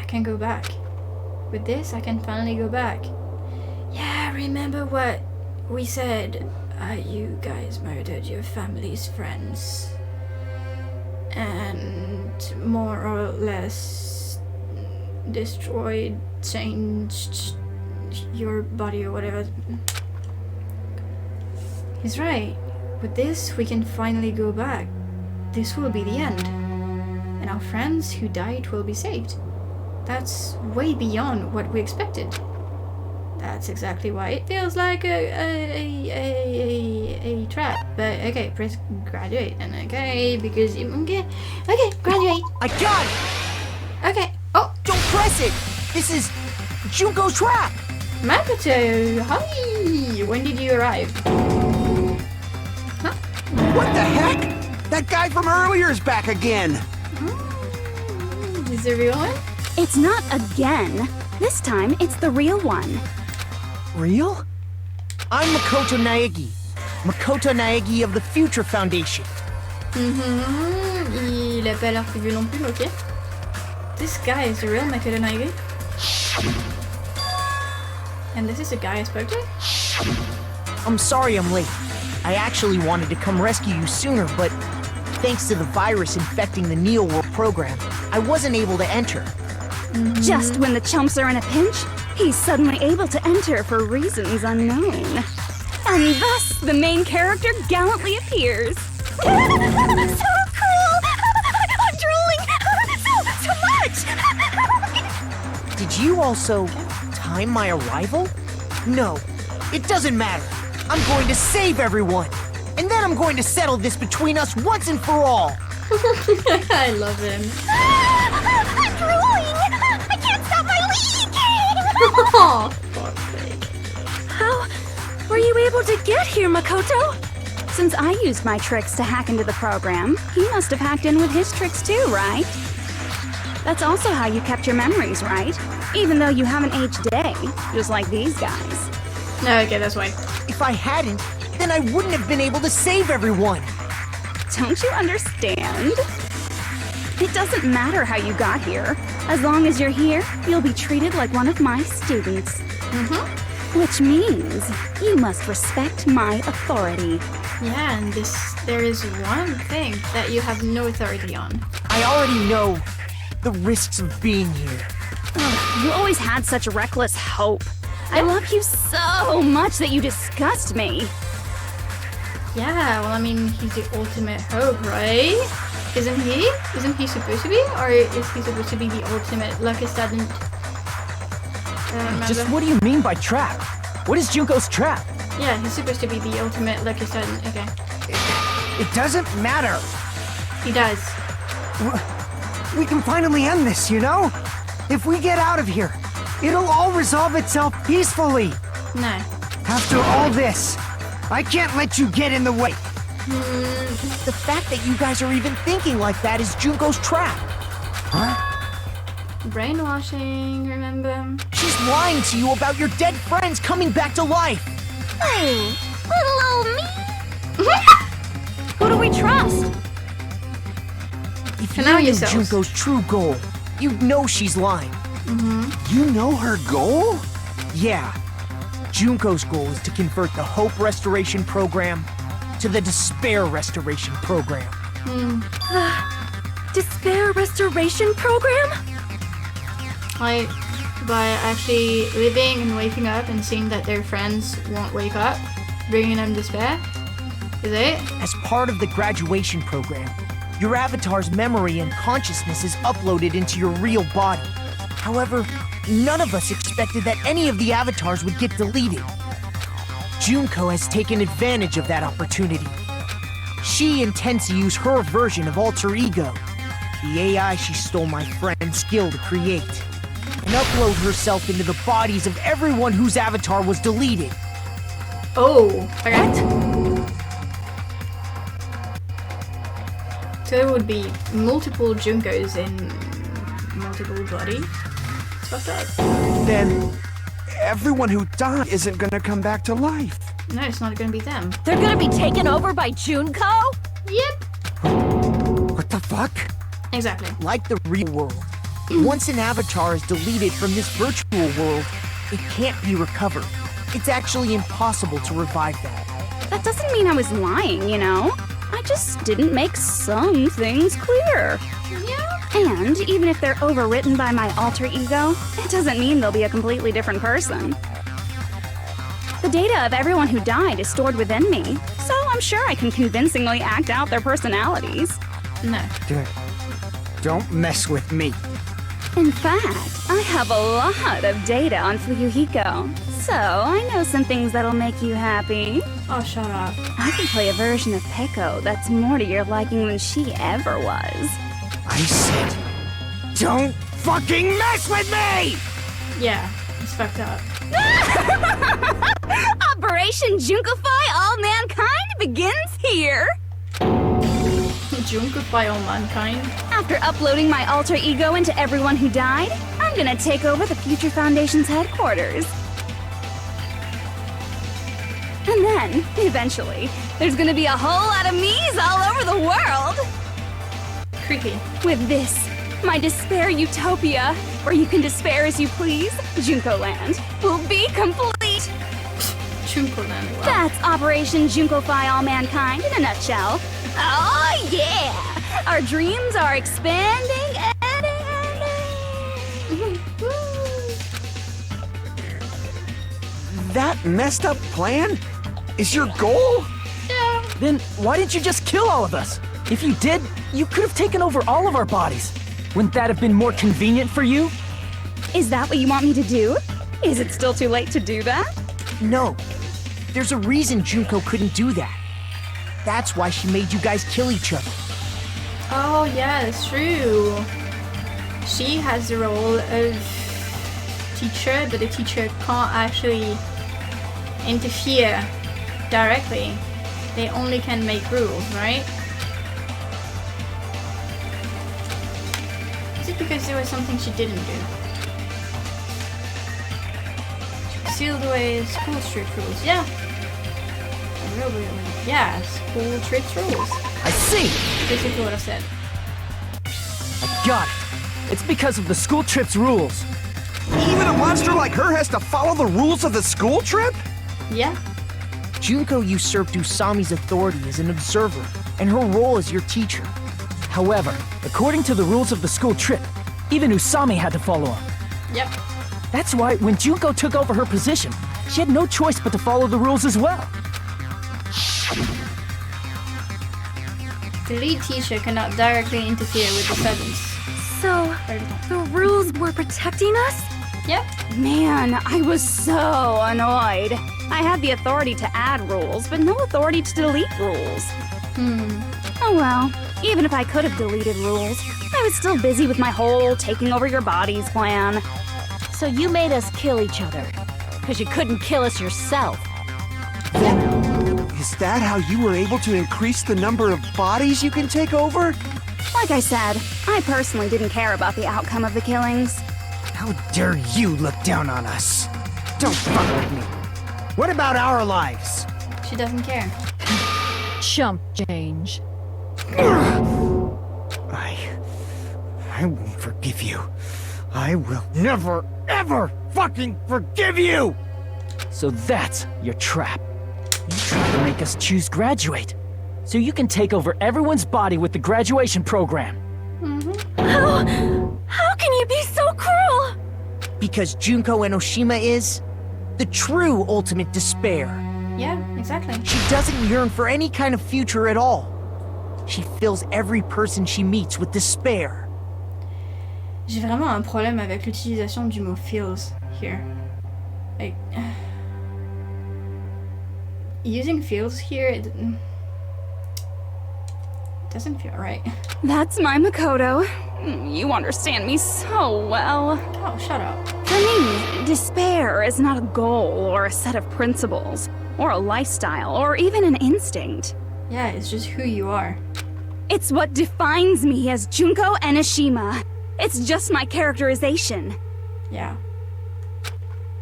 can go back. With this, I can finally go back. Yeah, remember what we said? You guys murdered your family's friends. And more or less destroyed, changed your body or whatever. He's right. With this, we can finally go back. This will be the end. And our friends who died will be saved. That's way beyond what we expected. That's exactly why it feels like a trap. But okay, press graduate and okay, because okay, graduate. I got it! Okay. Oh, Don't press it! This is Junko's trap! Makoto, hi! When did you arrive? Huh? What the heck? That guy from earlier is back again! Is the real one? It's not again. This time, it's the real one. Real? I'm Makoto Naegi. Makoto Naegi of the Future Foundation. Il a pas l'air plus vieux non plus, ok. This guy is the real Makoto Naegi. And this is the guy I spoke to? I'm sorry I'm late. I actually wanted to come rescue you sooner, but thanks to the virus infecting the Neo World program, I wasn't able to enter. Just when the chumps are in a pinch, he's suddenly able to enter for reasons unknown. And thus, the main character gallantly appears. So cool! I'm drooling! So much! Did you also time my arrival? No, it doesn't matter. I'm going to save everyone. And then I'm going to settle this between us once and for all. I love him. I'm drooling! I can't stop my leaking! Oh, fuck's sake. How were you able to get here, Makoto? Since I used my tricks to hack into the program, he must have hacked in with his tricks too, right? That's also how you kept your memories, right? Even though you haven't aged a day, just like these guys. No, okay, that's why. If I hadn't, then I wouldn't have been able to save everyone. Don't you understand? It doesn't matter how you got here. As long as you're here, you'll be treated like one of my students. Which means you must respect my authority. Yeah, and there is one thing that you have no authority on. I already know the risks of being here. Ugh, you always had such reckless hope. I love you so much that you disgust me. Yeah, well, I mean, he's the ultimate hope, right? Isn't he? Isn't he supposed to be? Or is he supposed to be the ultimate luckiest student? Just what do you mean by trap? What is Junko's trap? Yeah, he's supposed to be the ultimate luckiest student. Okay. It doesn't matter. He does. We can finally end this, you know? If we get out of here, it'll all resolve itself peacefully. No. After all this, I can't let you get in the way. The fact that you guys are even thinking like that is Junko's trap. Huh? Brainwashing, remember? She's lying to you about your dead friends coming back to life. Hey, little old me. Who do we trust? If Know you knew yourselves. Junko's true goal, you'd know she's lying. You know her goal? Yeah. Junko's goal is to convert the Hope Restoration Program to the Despair Restoration Program. Despair Restoration Program? Like, by actually living and waking up and seeing that their friends won't wake up, bringing them despair? Is it? As part of the graduation program, your avatar's memory and consciousness is uploaded into your real body. However, none of us expected that any of the avatars would get deleted. Junko has taken advantage of that opportunity. She intends to use her version of Alter Ego, the AI she stole my friend's skill to create, and upload herself into the bodies of everyone whose avatar was deleted. Oh, okay. So there would be multiple Junkos in multiple bodies. It's fucked up. Then everyone who died isn't gonna come back to life. No, it's not gonna be them. They're gonna be taken over by Junko? Yep. What the fuck? Exactly. Like the real world, Once an avatar is deleted from this virtual world, it can't be recovered. It's actually impossible to revive that. That doesn't mean I was lying, you know? I just didn't make some things clear. Yeah. And even if they're overwritten by my alter ego, it doesn't mean they'll be a completely different person. The data of everyone who died is stored within me, so I'm sure I can convincingly act out their personalities. No. Don't mess with me. In fact, I have a lot of data on Fuyuhiko, so I know some things that'll make you happy. Oh, shut up. I can play a version of Peko that's more to your liking than she ever was. I said, don't fucking mess with me! Yeah, it's fucked up. Operation Junkify All Mankind begins here! Junkify all mankind. After uploading my alter ego into everyone who died, I'm gonna take over the Future Foundation's headquarters. And then, eventually, there's gonna be a whole lot of me's all over the world! Creepy. With this, my despair utopia, where you can despair as you please, Junko Land, will be complete! Junko Land, wow. That's Operation Junkify All Mankind in a nutshell. Oh yeah! Our dreams are expanding and That messed up plan is your goal? Yeah. Then why didn't you just kill all of us? If you did, you could have taken over all of our bodies. Wouldn't that have been more convenient for you? Is that what you want me to do? Is it still too late to do that? No. There's a reason Junko couldn't do that. That's why she made you guys kill each other. Oh, yeah, it's true. She has the role of teacher, but the teacher can't actually interfere directly. They only can make rules, right? Is it because there was something she didn't do? She sealed away school strict rules. Yeah. Really, yeah, school strict rules. I see! Basically what I said. I got it. It's because of the school trip's rules. Even a monster like her has to follow the rules of the school trip? Yeah. Junko usurped Usami's authority as an observer, and her role as your teacher. However, according to the rules of the school trip, even Usami had to follow them. Yep. That's why when Junko took over her position, she had no choice but to follow the rules as well. The lead teacher cannot directly interfere with the students. So, the rules were protecting us? Yep. Man, I was so annoyed. I had the authority to add rules, but no authority to delete rules. Oh well, even if I could have deleted rules, I was still busy with my whole taking over your bodies plan. So you made us kill each other, because you couldn't kill us yourself. Is that how you were able to increase the number of bodies you can take over? Like I said, I personally didn't care about the outcome of the killings. How dare you look down on us? Don't fuck with me. What about our lives? She doesn't care. Chump change. I won't forgive you. I will never, ever fucking forgive you! So that's your trap. You tried to make us choose graduate, so you can take over everyone's body with the graduation program. How can you be so cruel? Because Junko Enoshima is the true ultimate despair. Yeah, exactly. She doesn't yearn for any kind of future at all. She fills every person she meets with despair. J'ai vraiment un problème avec l'utilisation du mot feels here. Like, using feels here, it doesn't feel right. That's my Makoto. You understand me so well. Oh, shut up. For me, despair is not a goal or a set of principles, or a lifestyle, or even an instinct. Yeah, it's just who you are. It's what defines me as Junko Enoshima. It's just my characterization. Yeah.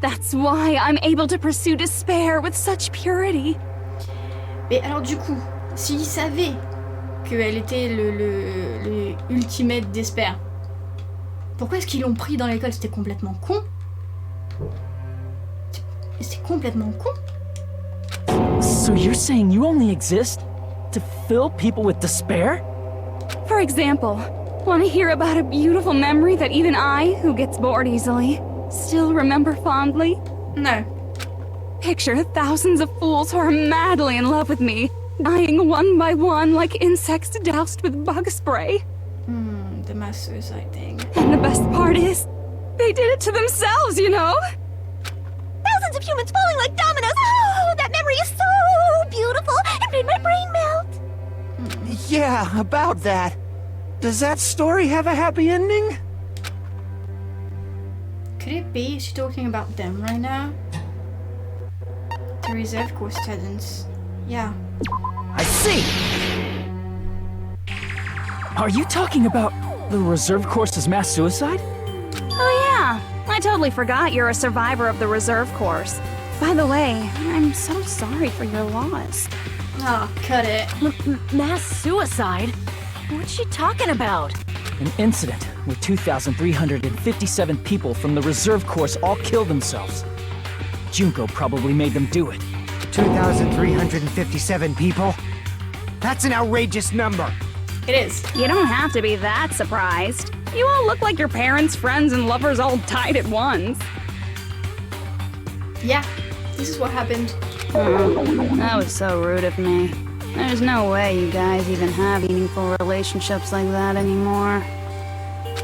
That's why I'm able to pursue despair with such purity. Mais alors du coup, s'il savait qu'elle était le ultimate despair, Pourquoi est-ce qu'ils l'ont pris dans l'école? C'était complètement con. C'était complètement con. So you're saying you only exist to fill people with despair? For example, want to hear about a beautiful memory that even I, who gets bored easily, still remember fondly? No. Picture thousands of fools who are madly in love with me, dying one by one like insects doused with bug spray. The mass suicide thing. And the best part is, they did it to themselves, you know? Thousands of humans falling like dominoes. Oh, that memory is so beautiful. It made my brain melt. Yeah, about that. Does that story have a happy ending? Could it be she's talking about them right now? The reserve course students. Yeah. I see! Are you talking about the reserve course's mass suicide? Oh yeah, I totally forgot you're a survivor of the reserve course. By the way, I'm so sorry for your loss. Oh, cut it. Mass suicide? What's she talking about? An incident where 2,357 people from the reserve course all killed themselves. Junko probably made them do it. 2,357 people? That's an outrageous number. It is. You don't have to be that surprised. You all look like your parents, friends, and lovers all died at once. Yeah. This is what happened. That was so rude of me. There's no way you guys even have meaningful relationships like that anymore.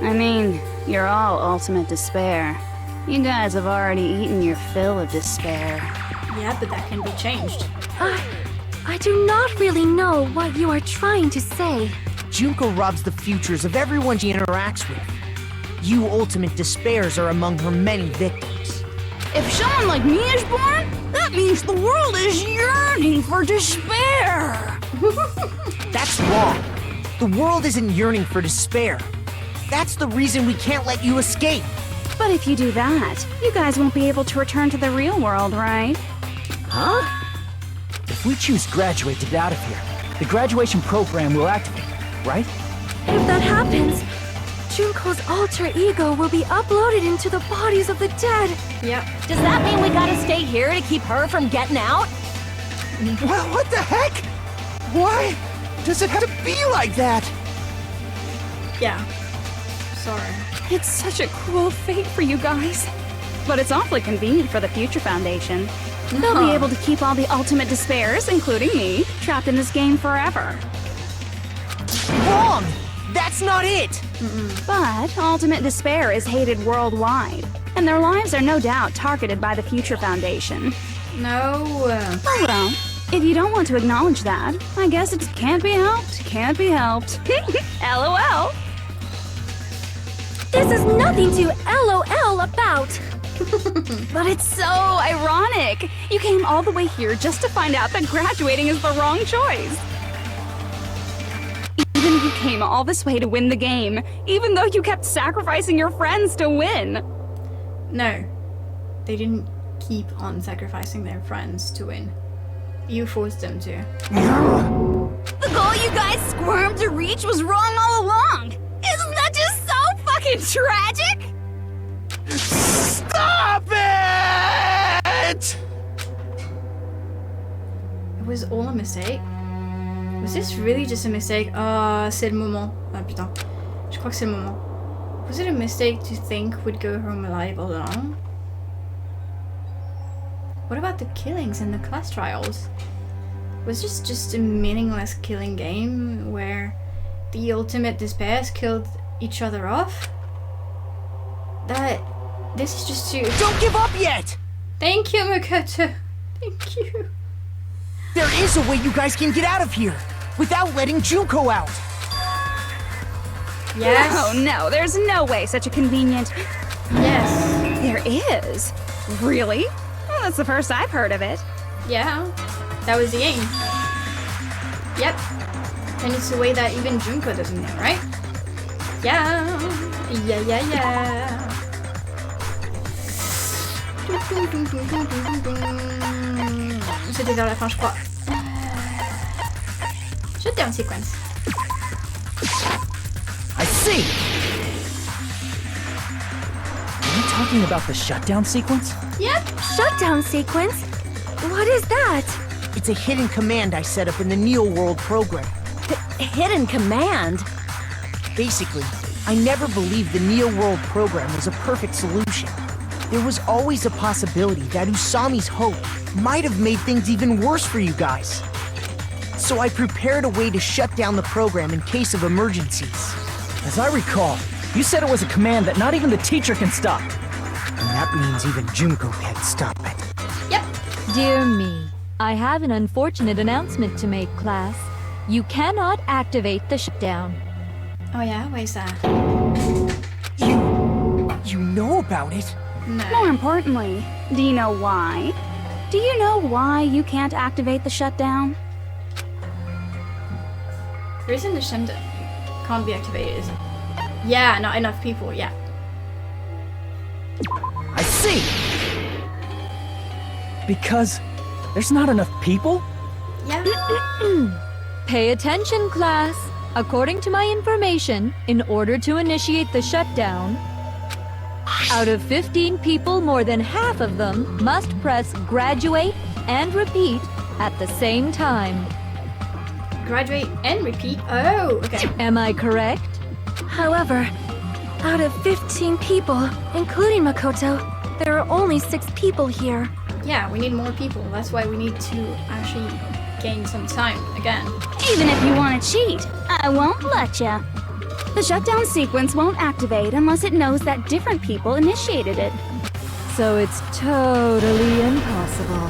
I mean, you're all ultimate despair. You guys have already eaten your fill of despair. Yeah, but that can be changed. I do not really know what you are trying to say. Junko robs the futures of everyone she interacts with. You ultimate despairs are among her many victims. If someone like me is born, that means the world is yearning for despair. That's wrong. The world isn't yearning for despair. That's the reason we can't let you escape. But if you do that, you guys won't be able to return to the real world, right? Huh? If we choose graduate to get out of here, the graduation program will activate, right? If that happens, Junko's alter ego will be uploaded into the bodies of the dead. Yep. Does that mean we gotta stay here to keep her from getting out? Well, what the heck? Why does it have to be like that? Yeah. Sorry. It's such a cruel fate for you guys. But it's awfully convenient for the Future Foundation. They'll be able to keep all the ultimate despairs, including me, trapped in this game forever. Wrong! That's not it! But ultimate despair is hated worldwide, and their lives are no doubt targeted by the Future Foundation. No. Oh well, if you don't want to acknowledge that, I guess it can't be helped, can't be helped. LOL! This is nothing to LOL about. But it's so ironic! You came all the way here just to find out that graduating is the wrong choice. Even if you came all this way to win the game, even though you kept sacrificing your friends to win. No. They didn't keep on sacrificing their friends to win. You forced them to. The goal you guys squirmed to reach was wrong all along! Isn't that just so fucking tragic? Stop it! It was all a mistake. Was this really just a mistake? C'est le moment. Ah putain. Je crois que c'est le moment. Was it a mistake to think we'd go home alive all along? What about the killings in the class trials? Was this just a meaningless killing game where the ultimate despairs killed each other off? This is just too... Don't give up yet! Thank you, Makoto. Thank you. There is a way you guys can get out of here without letting Junko out. Yes. Oh no, there's no way such a convenient... Yes. There is? Really? Well, that's the first I've heard of it. Yeah. That was the aim. Yep. And it's a way that even Junko doesn't know, right? Yeah. Yeah. C'était vers la fin, je crois. J'étais en séquence. I see. talking about the shutdown sequence? Yep. Shutdown sequence? What is that? It's a hidden command I set up in the Neo World program. Hidden command? Basically, I never believed the Neo World program was a perfect solution. There was always a possibility that Usami's hope might have made things even worse for you guys. So I prepared a way to shut down the program in case of emergencies. As I recall, you said it was a command that not even the teacher can stop. And that means even Junko can't stop it. Yep. Dear me, I have an unfortunate announcement to make, class. You cannot activate the shutdown. Oh yeah, why is that? You know about it? No. More importantly, do you know why? Do you know why you can't activate the shutdown? The reason the shutdown can't be activated is... Yeah, not enough people, yeah. I see! Because there's not enough people? Yeah. Pay attention, class. According to my information, in order to initiate the shutdown, out of 15 people, more than half of them must press graduate and repeat at the same time. Graduate and repeat. Oh, okay. Am I correct? However, out of 15 people, including Makoto, there are only 6 people here. Yeah, we need more people. That's why we need to actually gain some time again. Even if you want to cheat, I won't let ya. The shutdown sequence won't activate unless it knows that different people initiated it. So it's totally impossible.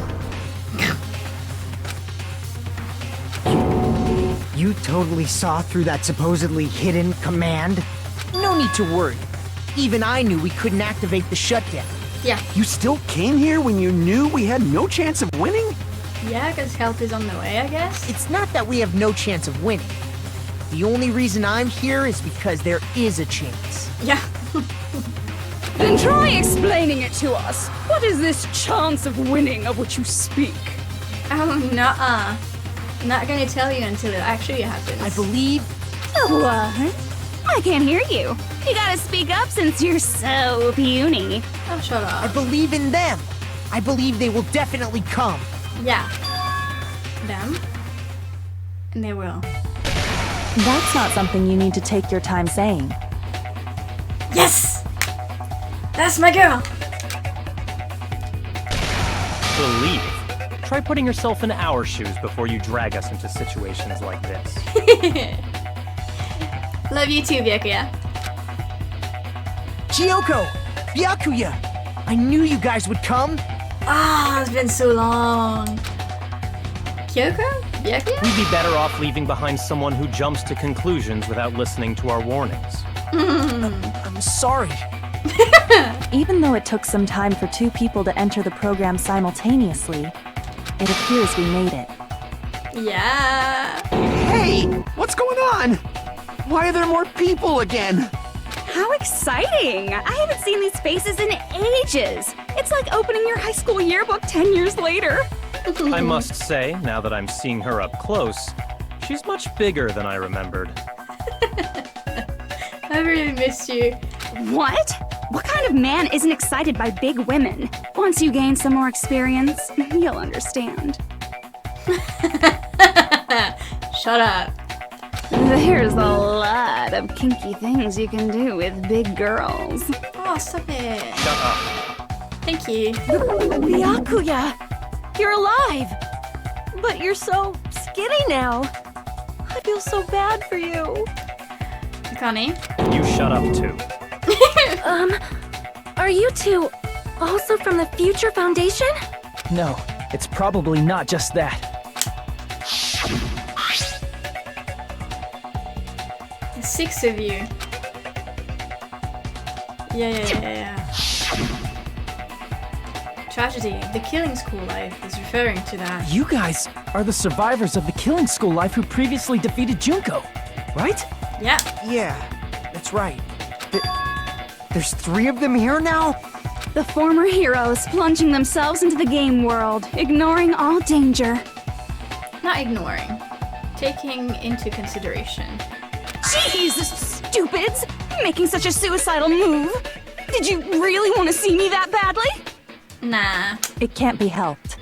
You totally saw through that supposedly hidden command? No need to worry. Even I knew we couldn't activate the shutdown. Yeah. You still came here when you knew we had no chance of winning? Yeah, because help is on the way, I guess. It's not that we have no chance of winning. The only reason I'm here is because there is a chance. Yeah. Then try explaining it to us. What is this chance of winning of which you speak? Oh, nuh-uh. I'm not gonna tell you until it actually happens. I believe... What? I can't hear you. You gotta speak up since you're so puny. Oh, shut I up. believe in them. I believe they will definitely come. Yeah. Them. And they will. That's not something you need to take your time saying. Yes! That's my girl! Believe. Try putting yourself in our shoes before you drag us into situations like this. Love you too, Byakuya. Chiyoko! Byakuya! I knew you guys would come! Ah, it's been so long. Kyoko? Byakuya? We'd be better off leaving behind someone who jumps to conclusions without listening to our warnings. I'm sorry. Even though it took some time for 2 people to enter the program simultaneously, it appears we made it. Yeah. Hey! What's going on? Why are there more people again? How exciting! I haven't seen these faces in ages. It's like opening your high school yearbook 10 years later. I must say, now that I'm seeing her up close, she's much bigger than I remembered. I really missed you. What? What kind of man isn't excited by big women? Once you gain some more experience, you'll understand. Shut up. There's a lot of kinky things you can do with big girls. Oh, stop it. Shut up. Thank you. Byakuya! You're alive! But you're so skinny now. I feel so bad for you. Connie? You shut up too. Are you two also from the Future Foundation? No, it's probably not just that. There's 6 of you. Yeah. Tragedy. The killing school life is referring to that. You guys are the survivors of the killing school life who previously defeated Junko, right? Yeah. Yeah, that's right. There's 3 of them here now? The former heroes plunging themselves into the game world, ignoring all danger. Not ignoring. Taking into consideration. Jeez, stupids! Making such a suicidal move! Did you really want to see me that badly? Nah. It can't be helped.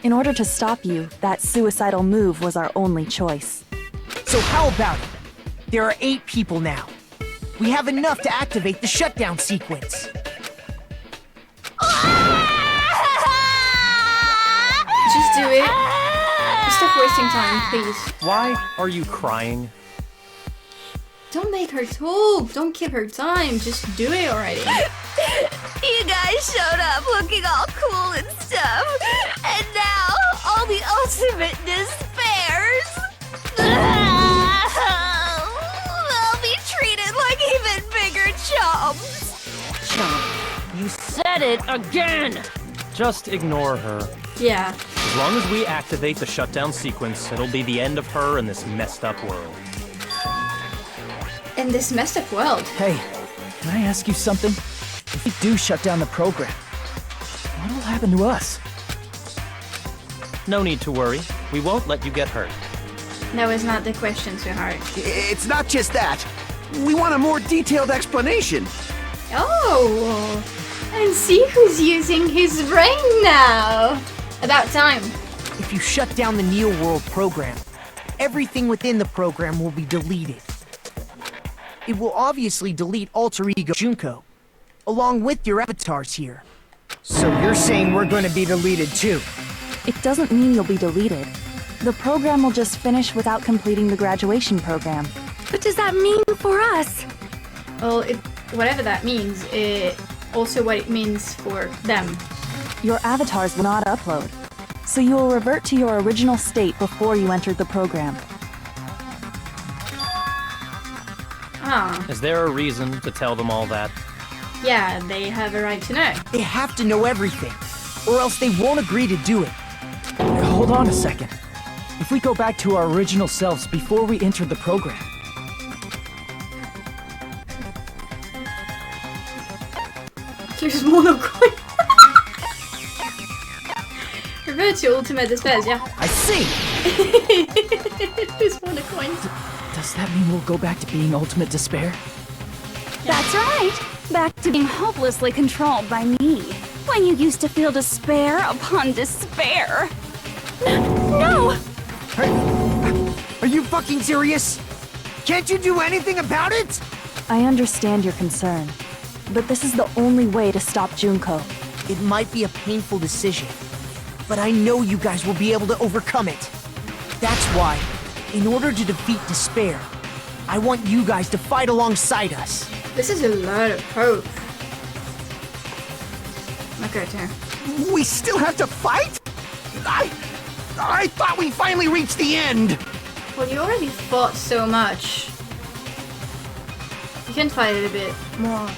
In order to stop you, that suicidal move was our only choice. So how about it? There are 8 people now. We have enough to activate the shutdown sequence. Just do it. Stop wasting time, please. Why are you crying? Don't make her talk. Don't give her time. Just do it already. You guys showed up looking all cool and stuff, and now all the ultimate despairs. They'll be treated like even bigger chumps. Chump, you said it again! Just ignore her. Yeah. As long as we activate the shutdown sequence, it'll be the end of her in this messed up world. In this messed up world. Hey, can I ask you something? If we do shut down the program, what'll happen to us? No need to worry. We won't let you get hurt. That was not the question, sweetheart. It's not just that. We want a more detailed explanation. Oh, and see who's using his brain now. About time. If you shut down the Neo World program, everything within the program will be deleted. It will obviously delete alter ego Junko, along with your avatars here. So you're saying we're going to be deleted too? It doesn't mean you'll be deleted. The program will just finish without completing the graduation program. What does that mean for us? Well, whatever that means, also what it means for them. Your avatars will not upload, so you will revert to your original state before you entered the program. Ah, Is there a reason to tell them all that? yeah, they have a right to know. They have to know everything, or else they won't agree to do it. Hold on a second. If we go back to our original selves before we entered the program, Here's monocoin. Revert to ultimate despairs, yeah. I see! Here's monocoin. does that mean we'll go back to being ultimate despair? That's right. Back to being hopelessly controlled by me. When you used to feel despair upon despair. No! Are you fucking serious? Can't you do anything about it? I understand your concern, but this is the only way to stop Junko. It might be a painful decision, but I know you guys will be able to overcome it. That's why, in order to defeat despair, I want you guys to fight alongside us. This is a lot of hope. Okay, too. We still have to fight? I thought we finally reached the end. Well, you already fought so much. You can fight it a bit more,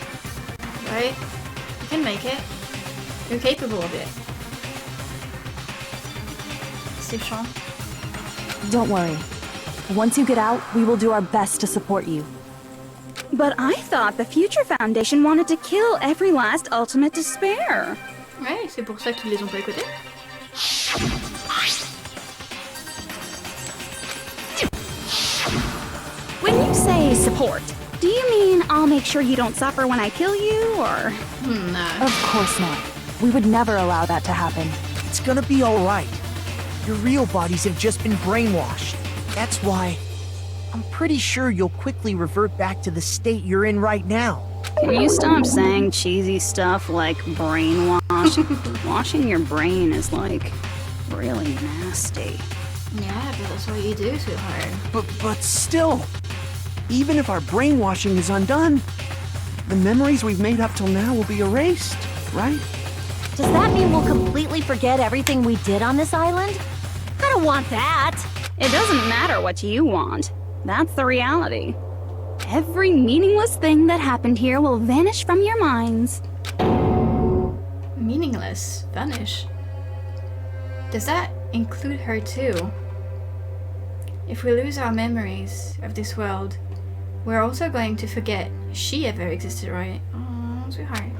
right? You can make it. You're capable of it. C'est chiant. Don't worry. Once you get out, we will do our best to support you. But I thought the Future Foundation wanted to kill every last ultimate despair. Ouais, c'est pour ça qu'ils les ont pas écoutés. When you say support, do you mean I'll make sure you don't suffer when I kill you, or...? No. Of course not. We would never allow that to happen. It's gonna be alright. Your real bodies have just been brainwashed. That's why I'm pretty sure you'll quickly revert back to the state you're in right now. Can you stop saying cheesy stuff like brainwash? Washing your brain is, like, really nasty. Yeah, but that's what you do, sweetheart. But still, even if our brainwashing is undone, the memories we've made up till now will be erased, right? Does that mean we'll completely forget everything we did on this island? I don't want that. It doesn't matter what you want. That's the reality. Every meaningless thing that happened here will vanish from your minds. Meaningless. Vanish. Does that include her too? If we lose our memories of this world, we're also going to forget she ever existed, right? Oh, sweetheart.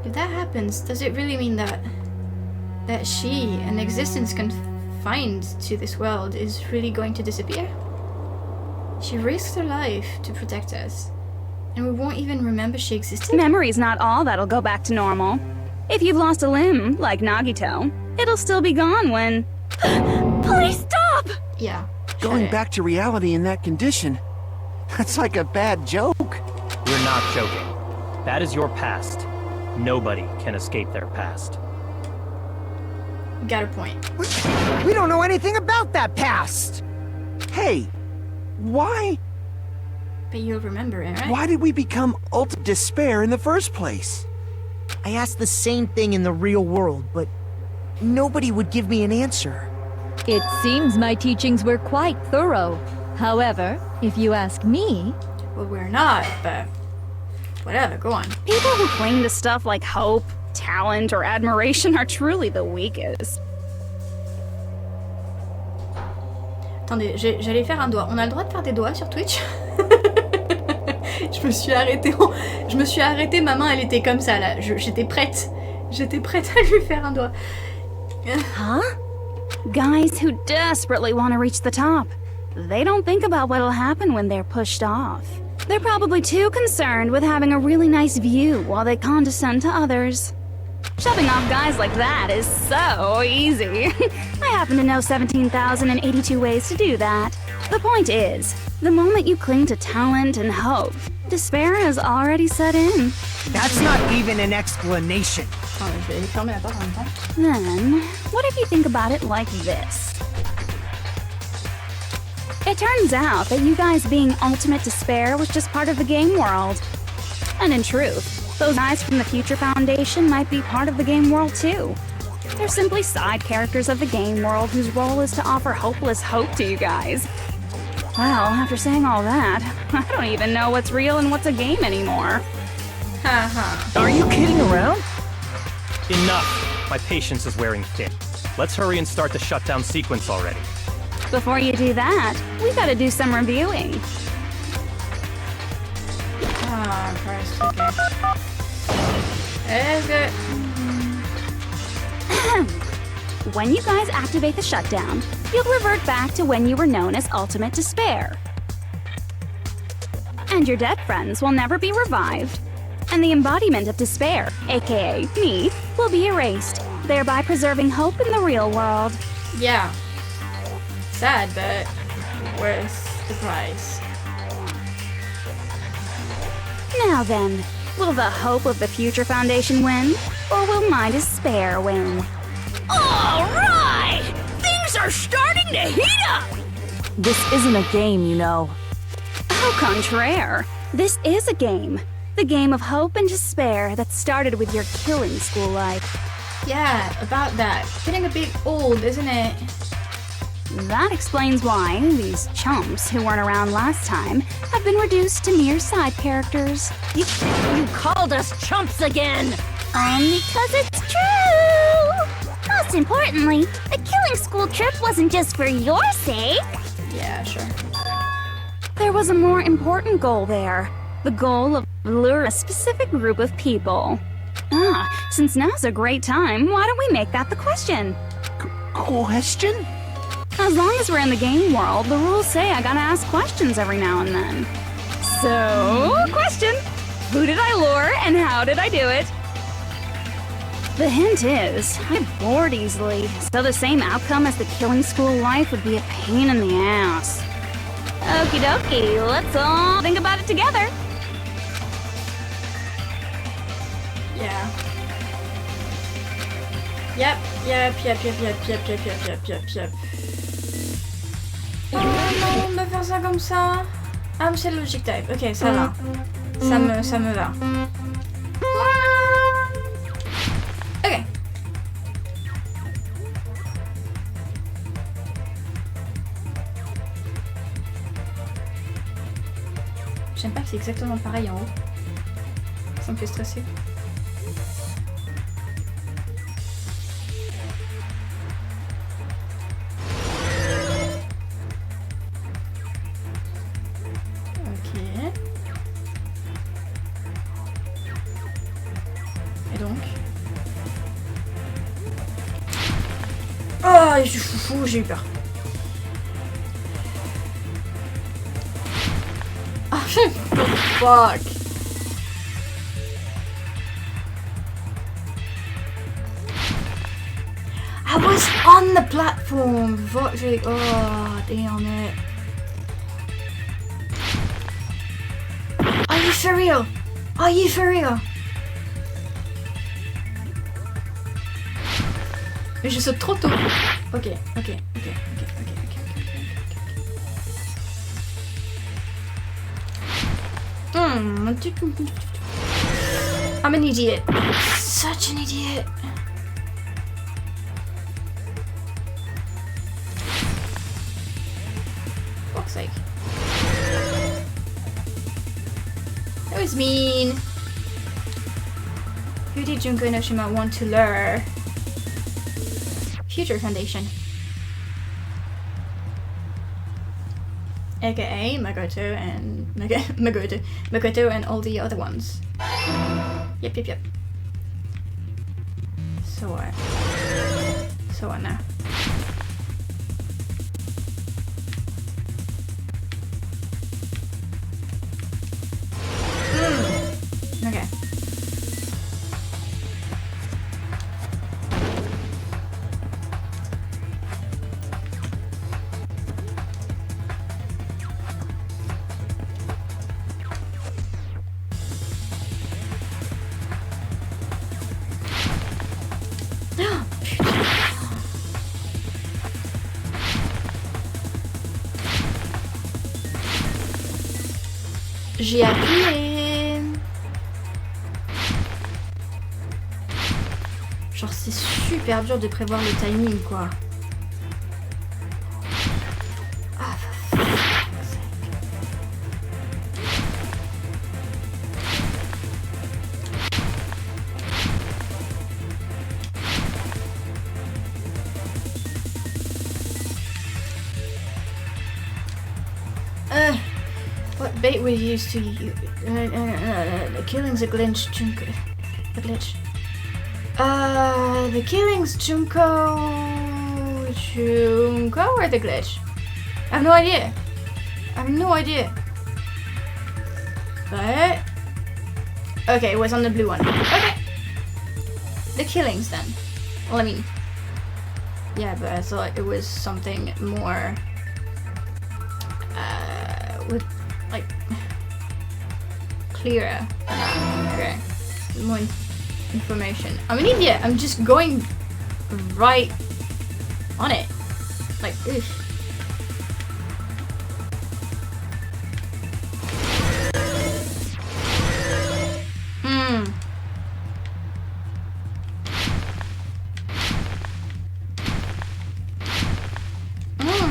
If that happens, does it really mean that she, an existence confined to this world, is really going to disappear? She risked her life to protect us. And we won't even remember she existed? Memory's not all that'll go back to normal. If you've lost a limb, like Nagito, it'll still be gone when... Please stop! Yeah. Going back to reality in that condition, that's like a bad joke. We're not joking. That is your past. Nobody can escape their past. Got a point. We don't know anything about that past! Hey, why? But you'll remember it, right? Why did we become ultimate despair in the first place? I asked the same thing in the real world, but nobody would give me an answer. It seems my teachings were quite thorough. However, if you ask me... Well, we're not, but... Whatever, go on. People who cling to stuff like hope, talent, or admiration are truly the weakest. Attendez, j'allais faire un doigt. On a le droit de faire des doigts sur Twitch? Je me suis arrêtée, ma main elle était comme ça là. J'étais prête. J'étais prête à lui faire un doigt. Huh? Guys who desperately want to reach the top. They don't think about what'll happen when they're pushed off. They're probably too concerned with having a really nice view while they condescend to others. Shoving off guys like that is so easy. I happen to know 17,082 ways to do that. The point is, the moment you cling to talent and hope, despair has already set in. That's not even an explanation. Attends, je vais fermer la porte en même temps. Then, what if you think about it like this? It turns out that you guys being ultimate despair was just part of the game world. And in truth, those guys from the Future Foundation might be part of the game world too. They're simply side characters of the game world whose role is to offer hopeless hope to you guys. Well, after saying all that, I don't even know what's real and what's a game anymore. Haha. Are you kidding around? Enough! My patience is wearing thin. Let's hurry and start the shutdown sequence already. Before you do that, we gotta do some reviewing. Ah, Christ, okay. Let's go. When you guys activate the shutdown, you'll revert back to when you were known as Ultimate Despair. And your dead friends will never be revived. And the embodiment of despair, aka me, will be erased, thereby preserving hope in the real world. Yeah. Sad, but worth the price. Now then, will the hope of the Future Foundation win, or will my despair win? Alright! Things are starting to heat up! This isn't a game, you know. Au contraire, this is a game. The game of hope and despair that started with your killing school life. Yeah, about that. Getting a bit old, isn't it? That explains why these chumps who weren't around last time have been reduced to mere side characters. You called us chumps again! Because it's true! Most importantly, the killing school trip wasn't just for your sake. Yeah, sure. There was a more important goal there. The goal of luring a specific group of people. Since now's a great time, why don't we make that the question? Question? As long as we're in the game world, the rules say I gotta ask questions every now and then. So, question. Who did I lure and how did I do it? The hint is, I bored easily, so the same outcome as the killing school life would be a pain in the ass. Okie dokie, let's all think about it together. Yeah. Yep. Oh non, me faire ça comme ça. Ah, mais c'est le logic type. Ok, ça va. Ça me va. Ok. J'aime pas que c'est exactement pareil en haut. Ça me fait stresser. Et donc oh, je suis foufou, j'ai eu peur. Ah, fuck. was on the platform. Fuck's sake. Oh, damn it. Are you for real? Are you for real? Mais je saute trop tôt. Ok. I'm an idiot. Such an idiot. Fuck's sake. That was mean. Who did Junko Enoshima want to lure? Future Foundation. AKA Makoto and Makoto and all the other ones. Yep. So what? So what now? Okay. J'ai appuyé. Genre c'est super dur de prévoir le timing quoi. Ah, what bait we used to use? The killing's a glitch, Junko. A glitch. The killing's Junko or the glitch? I have no idea. But okay, it was on the blue one. Okay. The killings then. Well, I mean, yeah, but I thought it was something more with like clearer. Okay, more information. I'm an idiot. I'm just going right on it. Like, oof.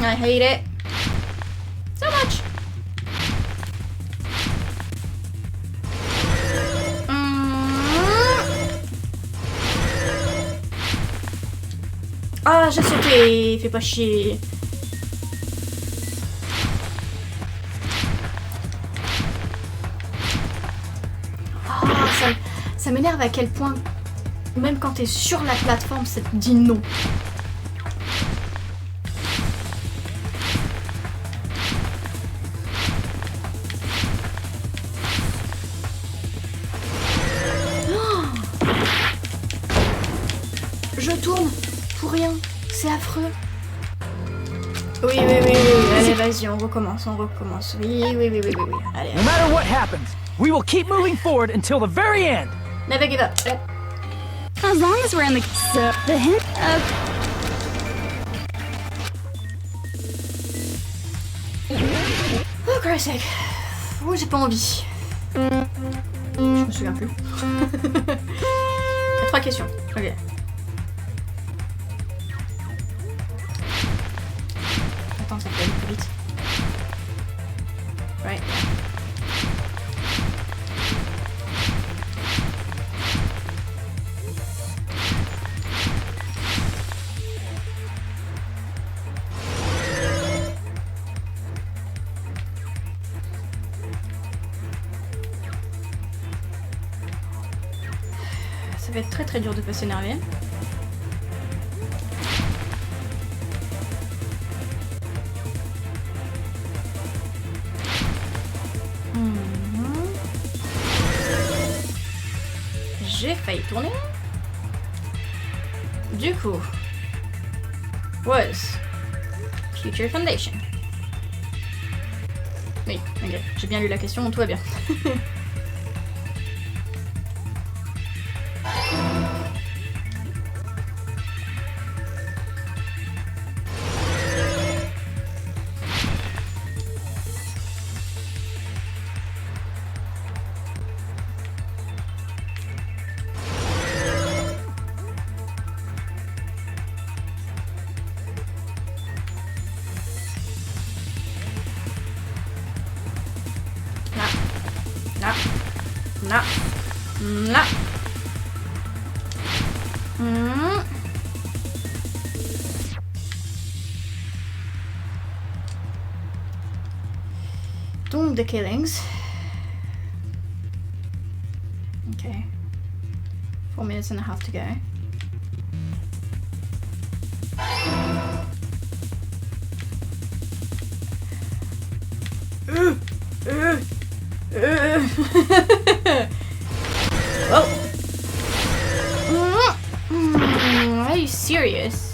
I hate it so much. Ah, j'ai sauté, fais pas chier. Oh, ça m'énerve à quel point, même quand t'es sur la plateforme, ça te dit non. Je tourne pour rien, c'est affreux. Oui, allez, vas-y, on recommence. Oui, allez. No matter what happens, we will keep moving forward until the very end. Never give up. As long as we're in the hint of... Oh, Christ's sake. Oh, j'ai pas envie. Je me souviens plus. Il y a 3 questions. Ok. Attends, ça peut aller plus vite. Right. Ça va être très très dur de pas s'énerver. J'ai failli tourner. Du coup, was Future Foundation. Oui, ok, j'ai bien lu la question, tout va bien. Non. Non. Donc, the killings. Okay. 4 minutes and a half to go. Whoa. Are you serious?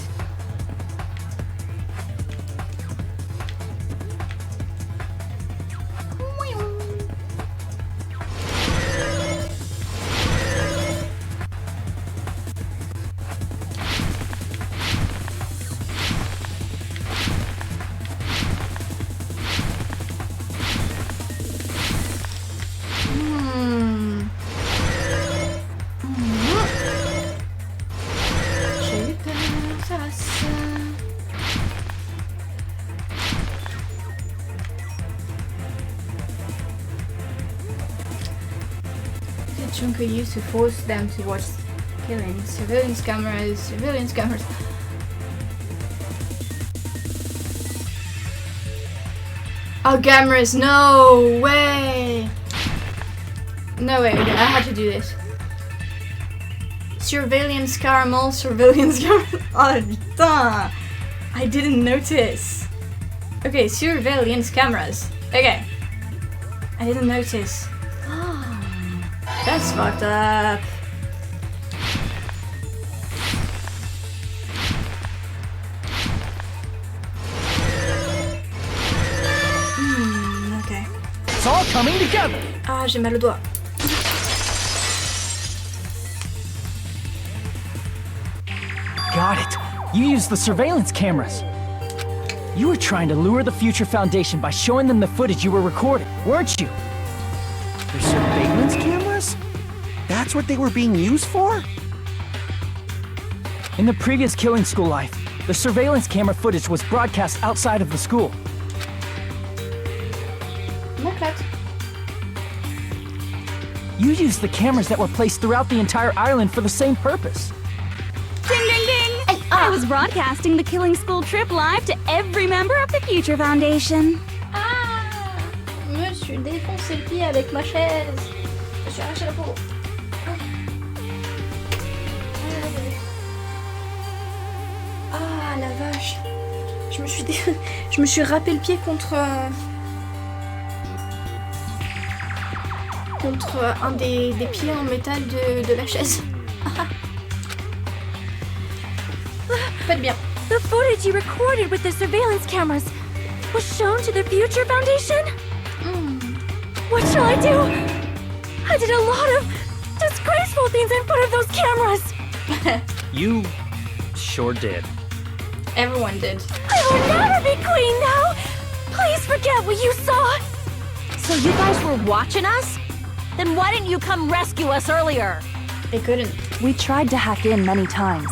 Could use to force them to watch killings. Surveillance cameras. Oh, cameras! No way! No way! Okay, I had to do this. Surveillance caramel. Oh, putain! I didn't notice. Okay, surveillance cameras. Okay, I didn't notice. That's fucked up. Okay. It's all coming together. Ah, j'ai mal au doigt. Got it. You used the surveillance cameras. You were trying to lure the Future Foundation by showing them the footage you were recording, weren't you? The surveillance cameras? That's what they were being used for? In the previous Killing School life, the surveillance camera footage was broadcast outside of the school. You used the cameras that were placed throughout the entire island for the same purpose. Ding, ding, ding! I was broadcasting the Killing School trip live to every member of the Future Foundation. Ah! Je me suis défoncé le pied avec ma chaise. Je me suis arraché la peau. Ah la vache. Je me suis râpé le pied contre un des pieds en métal de la chaise. Faites bien. The footage you recorded with the surveillance cameras was shown to the Future Foundation? What shall I do? I did a lot of disgraceful things in front of those cameras. You sure did. Everyone did. I will never be queen now. Please forget what you saw. So you guys were watching us? Then why didn't you come rescue us earlier? They couldn't. We tried to hack in many times,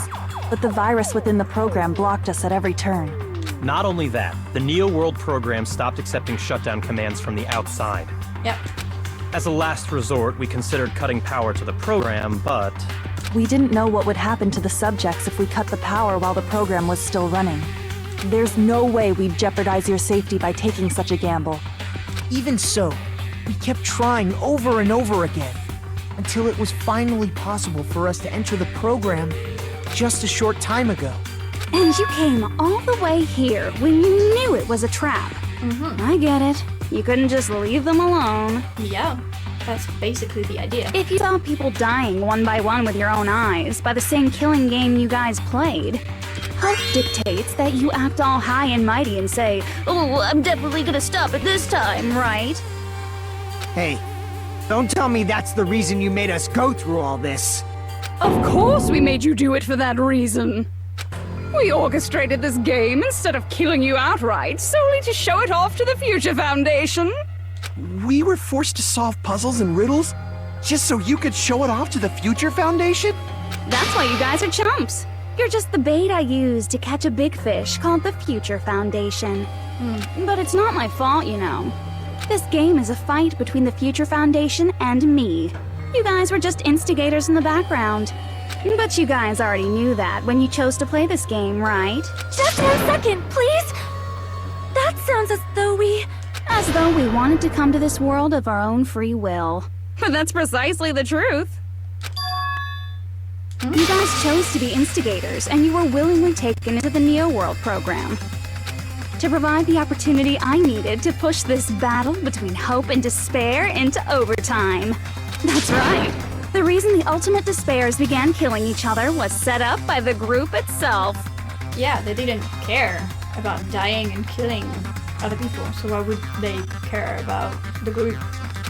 but the virus within the program blocked us at every turn. Not only that, the Neo World program stopped accepting shutdown commands from the outside. Yep. As a last resort, we considered cutting power to the program, but... We didn't know what would happen to the subjects if we cut the power while the program was still running. There's no way we'd jeopardize your safety by taking such a gamble. Even so, we kept trying over and over again, until it was finally possible for us to enter the program just a short time ago. And you came all the way here when you knew it was a trap. I get it. You couldn't just leave them alone. Yeah, that's basically the idea. If you saw people dying one by one with your own eyes by the same killing game you guys played, Hope dictates that you act all high and mighty and say, "Oh, I'm definitely gonna stop it this time," right? Hey, don't tell me that's the reason you made us go through all this. Of course we made you do it for that reason. We orchestrated this game instead of killing you outright, solely to show it off to the Future Foundation. We were forced to solve puzzles and riddles just so you could show it off to the Future Foundation? That's why you guys are chumps. You're just the bait I used to catch a big fish called the Future Foundation. But it's not my fault, you know. This game is a fight between the Future Foundation and me. You guys were just instigators in the background. But you guys already knew that when you chose to play this game, right? Just 1 second, please! That sounds as though we wanted to come to this world of our own free will. But that's precisely the truth. You guys chose to be instigators, and you were willingly taken into the Neo World program to provide the opportunity I needed to push this battle between hope and despair into overtime. That's right. The reason the ultimate despairs began killing each other was set up by the group itself. Yeah, they didn't care about dying and killing other people, so why would they care about the group?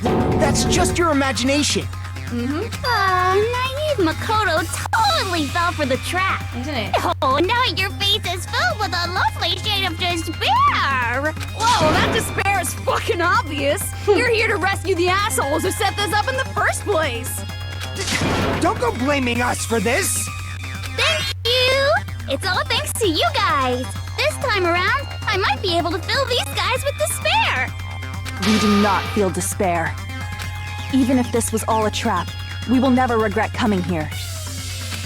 That's just your imagination. naive Makoto totally fell for the trap. Isn't it? Oh, now your face is filled with a lovely shade of despair. Whoa, that despair is fucking obvious. You're here to rescue the assholes who set this up in the first place. Don't go blaming us for this! Thank you! It's all thanks to you guys. This time around, I might be able to fill these guys with despair. We do not feel despair. Even if this was all a trap, we will never regret coming here.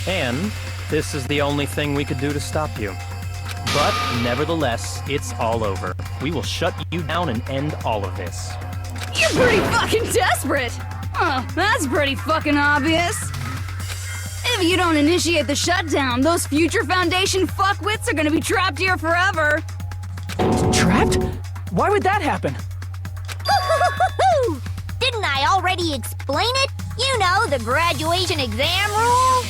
And this is the only thing we could do to stop you. But nevertheless, it's all over. We will shut you down and end all of this. You're pretty fucking desperate. Oh, that's pretty fucking obvious. If you don't initiate the shutdown, those Future Foundation fuckwits are gonna be trapped here forever. Trapped? Why would that happen? Didn't I already explain it? You know, the graduation exam rule?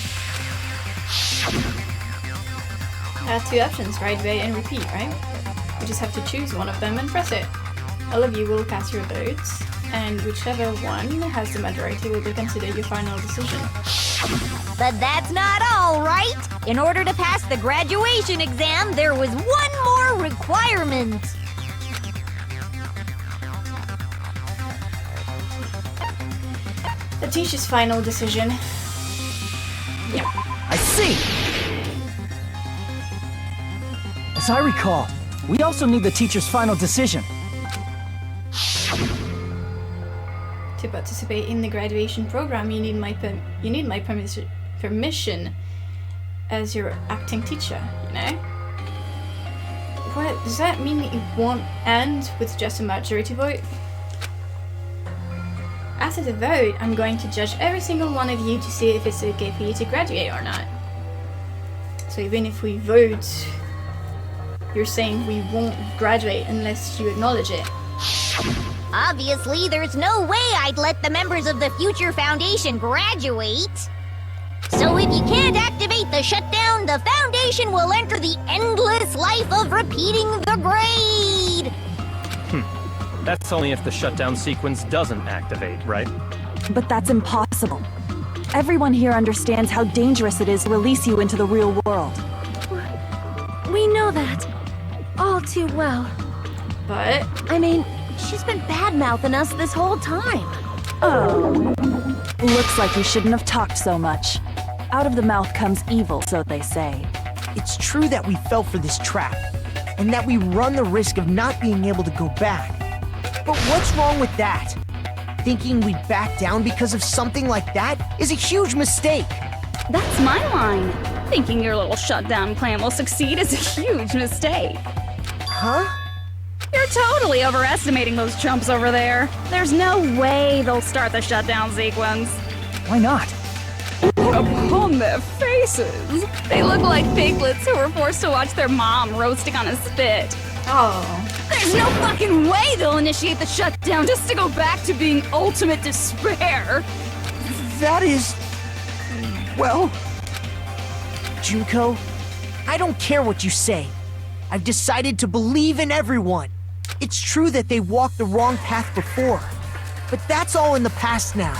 There are two options, graduate and repeat, right? You just have to choose one of them and press it. All of you will cast your votes, and whichever one has the majority will be considered your final decision. But that's not all, right? In order to pass the graduation exam, there was one more requirement. The teacher's final decision. Yep. I see! As I recall, we also need the teacher's final decision. To participate in the graduation program, you need my permission as your acting teacher, you know? What, does that mean that it won't end with just a majority vote? After the vote, I'm going to judge every single one of you to see if it's okay for you to graduate or not. So even if we vote, you're saying we won't graduate unless you acknowledge it. Obviously, there's no way I'd let the members of the Future Foundation graduate. So if you can't activate the shutdown, the Foundation will enter the endless life of repeating the grade. That's only if the shutdown sequence doesn't activate, right? But that's impossible. Everyone here understands how dangerous it is to release you into the real world. We know that all too well. But I mean, she's been bad-mouthing us this whole time. Oh. Looks like you shouldn't have talked so much. Out of the mouth comes evil, so they say. It's true that we fell for this trap, and that we run the risk of not being able to go back. But what's wrong with that? Thinking we'd back down because of something like that is a huge mistake. That's my line. Thinking your little shutdown plan will succeed is a huge mistake. Huh? You're totally overestimating those chumps over there. There's no way they'll start the shutdown sequence. Why not? Upon their faces, they look like piglets who were forced to watch their mom roasting on a spit. oh, There's no fucking way they'll initiate the shutdown just to go back to being ultimate despair. That is... well... Junko, I don't care what you say. I've decided to believe in everyone. It's true that they walked the wrong path before, but that's all in the past now.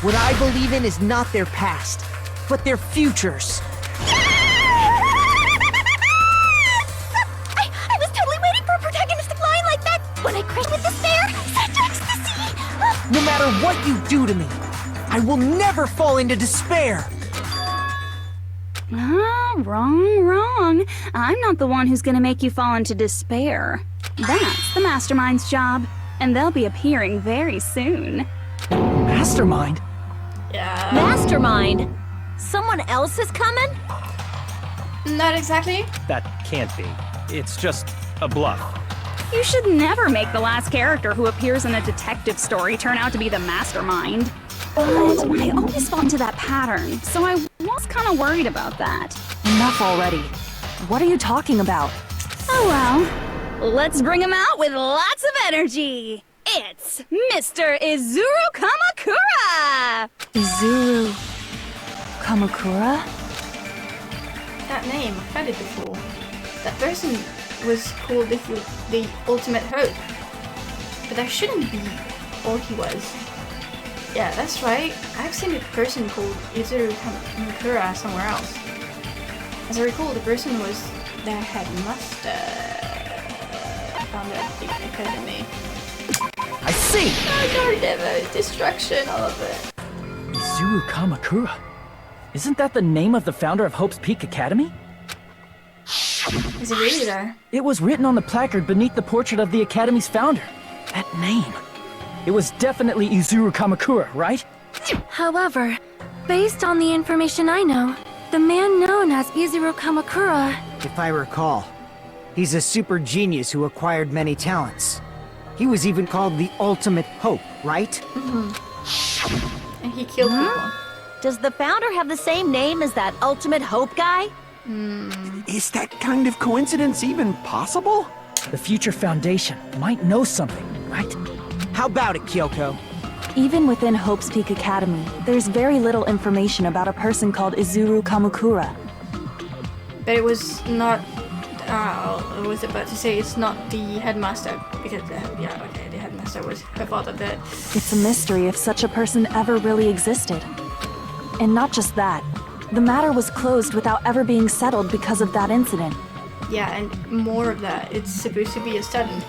What I believe in is not their past, but their futures. I was totally waiting for a protagonist to fly like that when I crashed with despair, such ecstasy! No matter what you do to me, I will never fall into despair. Wrong. I'm not the one who's gonna make you fall into despair. That's the Mastermind's job, and they'll be appearing very soon. Mastermind? Yeah. Mastermind? Someone else is coming? Not exactly. That can't be. It's just a bluff. You should never make the last character who appears in a detective story turn out to be the Mastermind. But I always fall into that pattern, so I was kind of worried about that. Enough already. What are you talking about? Oh well. Let's bring him out with lots of energy. It's Mr. Izuru Kamakura! Izuru Kamakura? That name, I've heard it before. That person was called the ultimate hope. But that shouldn't be all he was. Yeah, that's right. I've seen a person called Izuru Kamakura somewhere else. As I recall, the person was the headmaster. I found it at the academy. I see! Destruction, all of it. Izuru Kamakura? Isn't that the name of the founder of Hope's Peak Academy? Is it really though? It was written on the placard beneath the portrait of the Academy's founder. That name. It was definitely Izuru Kamakura, right? However, based on the information I know, the man known as Izuru Kamakura... If I recall, he's a super genius who acquired many talents. He was even called the Ultimate Hope, right? And he killed people. Does the founder have the same name as that Ultimate Hope guy? Is that kind of coincidence even possible? The future foundation might know something, right? How about it, Kyoko? Even within Hope's Peak Academy, there's very little information about a person called Izuru Kamakura. But it was not... I was about to say it's not the headmaster. Because, the headmaster was her father, but... It's a mystery if such a person ever really existed. And not just that, the matter was closed without ever being settled because of that incident. Yeah, and more of that. It's supposed to be a study.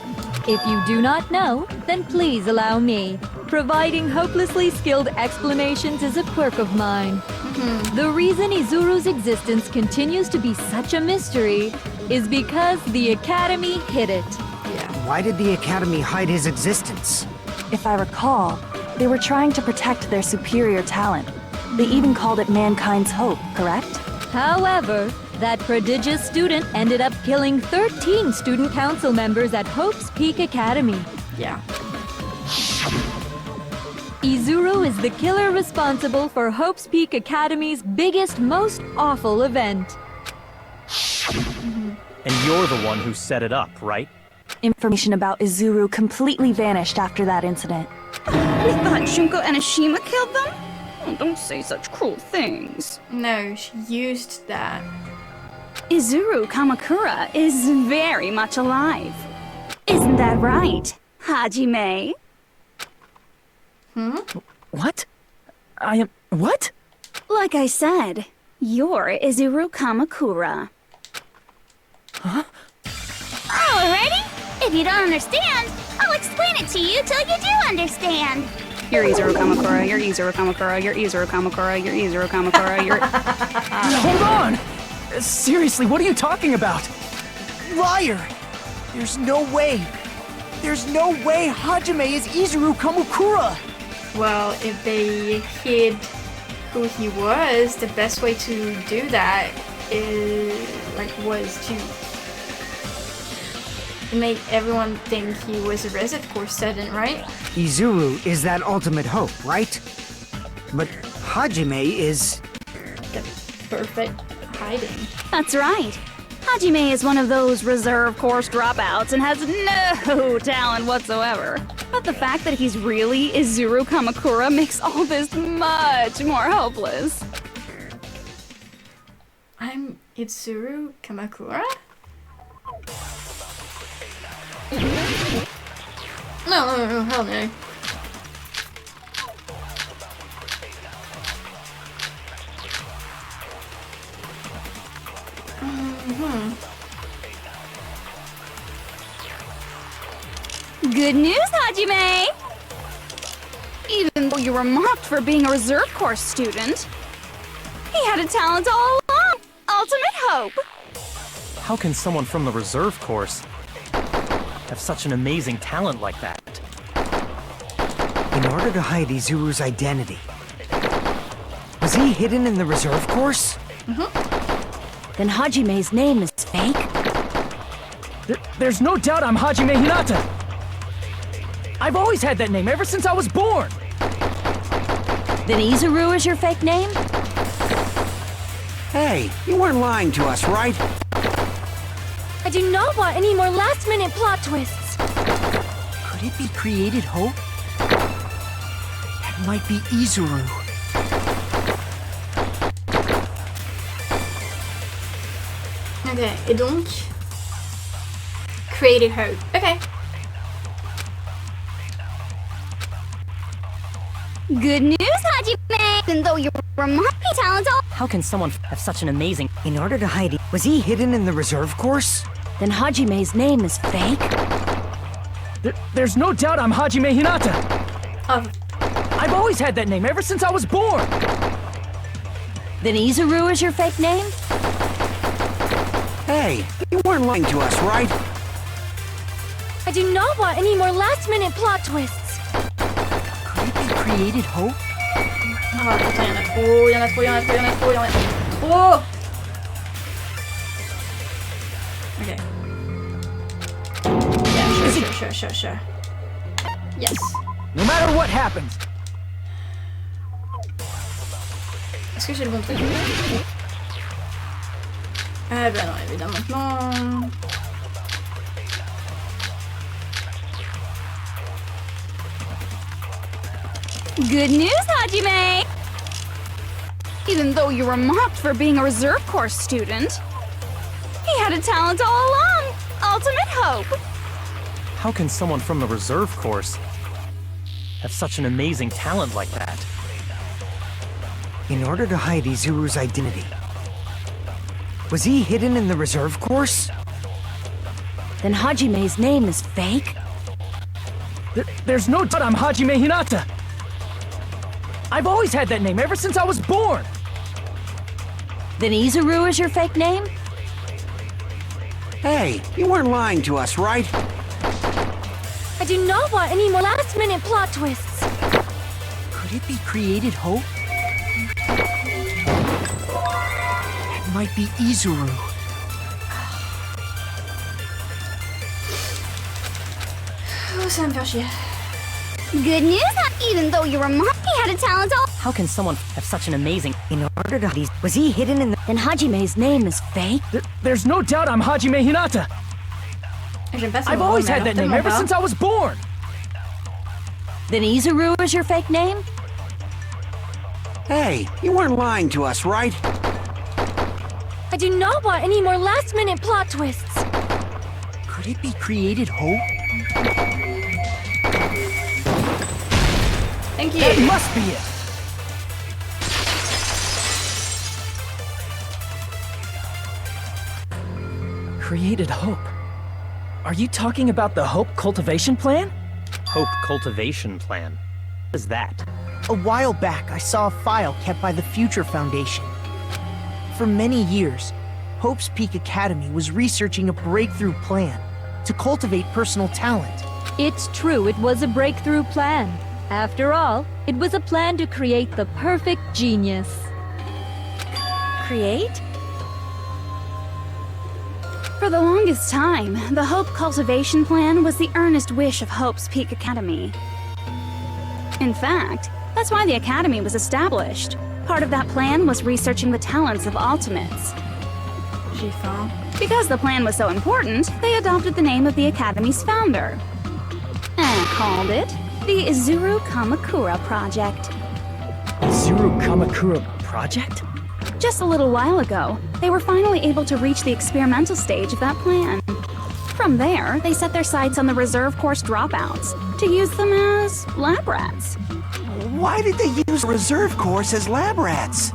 If you do not know, then please allow me. Providing hopelessly skilled explanations is a quirk of mine. The reason Izuru's existence continues to be such a mystery is because the Academy hid it. Yeah. Why did the Academy hide his existence? If I recall, they were trying to protect their superior talent. They even called it mankind's hope, correct? However, that prodigious student ended up killing 13 student council members at Hope's Peak Academy. Yeah. Izuru is the killer responsible for Hope's Peak Academy's biggest, most awful event. And you're the one who set it up, right? Information about Izuru completely vanished after that incident. We thought Junko Enoshima killed them? Oh, don't say such cruel things. No, she used that. Izuru Kamakura is very much alive. Isn't that right, Hajime? What? I am... What? Like I said, you're Izuru Kamakura. Huh? Alrighty. If you don't understand, I'll explain it to you till you do understand. You're Izuru Kamakura, you're Izuru Kamakura, you're Izuru Kamakura, you're Izuru Kamakura, you're... Hold on! Seriously, what are you talking about? Liar! There's no way. There's no way Hajime is Izuru Kamakura! Well, if they hid who he was, the best way to do that was to make everyone think he was a reset course student, right? Izuru is that ultimate hope, right? But Hajime is... The perfect hiding. That's right. Hajime is one of those reserve course dropouts and has no talent whatsoever. But the fact that he's really Izuru Kamakura makes all this much more hopeless. I'm Itsuru Kamakura? No, hell no. Good news, Hajime! Even though you were mocked for being a reserve course student, he had a talent all along! Ultimate hope! How can someone from the reserve course have such an amazing talent like that? In order to hide Izuru's identity. Was he hidden in the reserve course? Then Hajime's name is fake? There's no doubt I'm Hajime Hinata! I've always had that name ever since I was born! Then Izuru is your fake name? Hey, you weren't lying to us, right? I do not want any more last-minute plot twists. Could it be created hope? That might be Izuru. Ok, et donc... Created hope. Ok. Good news, Hajime! Even though you were mocked, talent all... How can someone have such an amazing... In order to hide it, was he hidden in the reserve course? Then Hajime's name is fake? There's no doubt I'm Hajime Hinata! Oh. I've always had that name ever since I was born! Then Izuru is your fake name? Hey, you weren't lying to us, right? I do not want any more last-minute plot twists. Could it be created hope? Ah putain, y'en a trop, y'en a trop, y'en a trop, y'en a trop, y'en a trop. Ok. Yeah, sure. Yes. No matter what happens! Est-ce que j'ai le bon truc? Ah bah non, évidemment que non. Good news, Hajime! Even though you were mocked for being a reserve course student, he had a talent all along! Ultimate hope! How can someone from the reserve course have such an amazing talent like that? In order to hide Izuru's identity. Was he hidden in the reserve course? Then Hajime's name is fake? There's no doubt I'm Hajime Hinata! I've always had that name ever since I was born! Then Izuru is your fake name? Hey, you weren't lying to us, right? I do not want any more last-minute plot twists. Could it be created hope? That might be Izuru. Oh, ça me fait chier. Good news, even though you were mocked, he had a talent all... How can someone have such an amazing... In order to hide... Was he hidden in the... Then Hajime's name is fake? There's no doubt I'm Hajime Hinata! I've always had that name ever since I was born! Then Izuru is your fake name? Hey, you weren't lying to us, right? I do not want any more last-minute plot twists. Could it be created hope? Thank you. That must be it! Created hope. Are you talking about the Hope Cultivation Plan? Hope cultivation plan? What is that? A while back, I saw a file kept by the Future Foundation. For many years, Hope's Peak Academy was researching a breakthrough plan to cultivate personal talent. It's true, it was a breakthrough plan. After all, it was a plan to create the perfect genius. Create? For the longest time, the Hope Cultivation Plan was the earnest wish of Hope's Peak Academy. In fact, that's why the Academy was established. Part of that plan was researching the talents of ultimates. J'ai faim. Because the plan was so important, they adopted the name of the Academy's founder. And called it the Izuru Kamakura Project. Izuru Kamakura Project? Just a little while ago, they were finally able to reach the experimental stage of that plan. From there, they set their sights on the reserve course dropouts to use them as lab rats. Why did they use a reserve course as lab rats?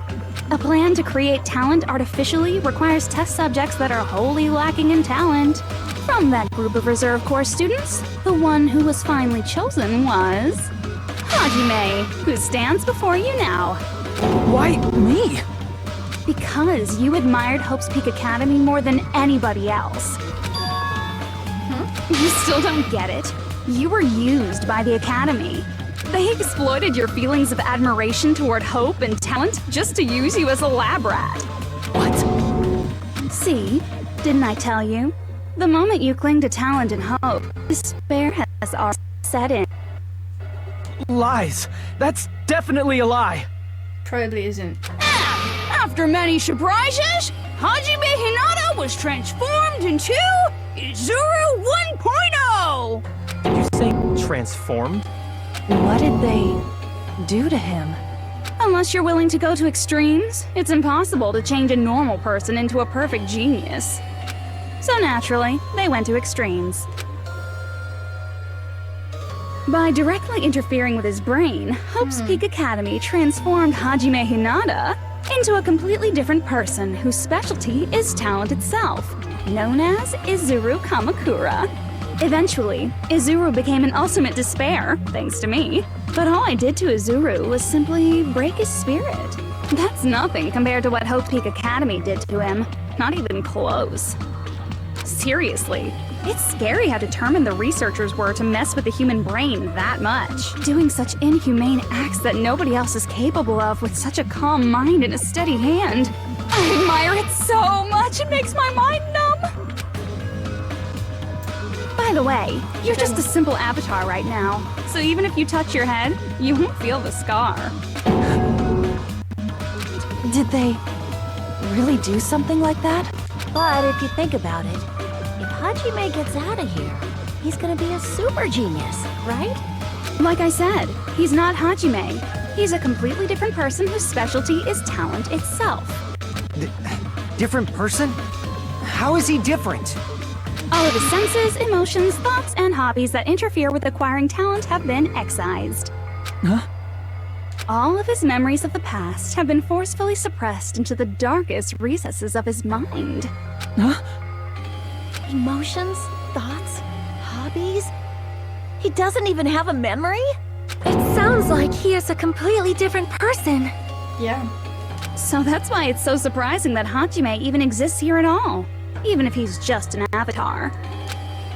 A plan to create talent artificially requires test subjects that are wholly lacking in talent. From that group of reserve course students, the one who was finally chosen was Hajime, who stands before you now. Why me? Because you admired Hope's Peak Academy more than anybody else. You still don't get it? You were used by the Academy. They exploited your feelings of admiration toward hope and talent just to use you as a lab rat. What? See? Didn't I tell you? The moment you cling to talent and hope, despair has already set in. Lies. That's definitely a lie. Probably isn't. After many surprises, Hajime Hinata was transformed into Izuru 1.0! Did you say transformed? What did they do to him? Unless you're willing to go to extremes, it's impossible to change a normal person into a perfect genius. So naturally, they went to extremes. By directly interfering with his brain, Hope's Peak Academy transformed Hajime Hinata into a completely different person whose specialty is talent itself, known as Izuru Kamakura. Eventually, Izuru became an ultimate despair, thanks to me. But all I did to Izuru was simply break his spirit. That's nothing compared to what Hope Peak Academy did to him. Not even close. Seriously, it's scary how determined the researchers were to mess with the human brain that much. Doing such inhumane acts that nobody else is capable of with such a calm mind and a steady hand. I admire it so much, it makes my mind numb. By the way, you're just a simple avatar right now, so even if you touch your head, you won't feel the scar. Did they really do something like that? But if you think about it, if Hajime gets out of here, he's gonna be a super genius, right? Like I said, he's not Hajime. He's a completely different person whose specialty is talent itself. Different person? How is he different? All of his senses, emotions, thoughts, and hobbies that interfere with acquiring talent have been excised. Huh? All of his memories of the past have been forcefully suppressed into the darkest recesses of his mind. Huh? Emotions, thoughts, hobbies? He doesn't even have a memory? It sounds like he is a completely different person. Yeah. So that's why it's so surprising that Hajime even exists here at all, even if he's just an avatar.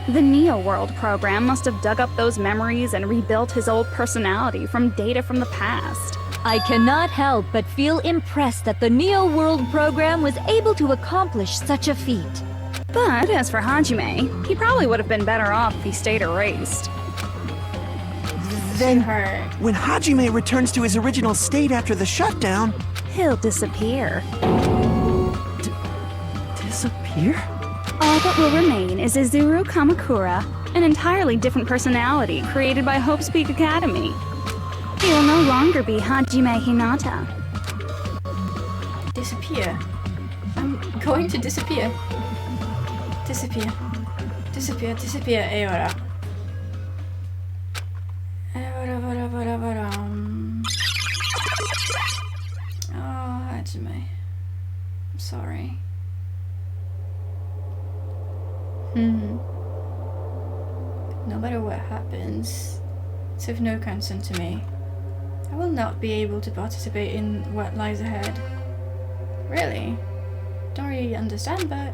The Neo World program must have dug up those memories and rebuilt his old personality from data from the past. I cannot help but feel impressed that the Neo World program was able to accomplish such a feat. But as for Hajime, he probably would have been better off if he stayed erased. Then, Her. when Hajime returns to his original state after the shutdown, He'll disappear. Disappear? All that will remain is Izuru Kamakura, an entirely different personality created by Hope's Peak Academy. He will no longer be Hajime Hinata. Disappear. I'm going to disappear. Disappear. Disappear, disappear. Ora. Oh, Hajime. I'm sorry. No matter what happens, it's of no concern to me. I will not be able to participate in what lies ahead. Really? Don't really understand, but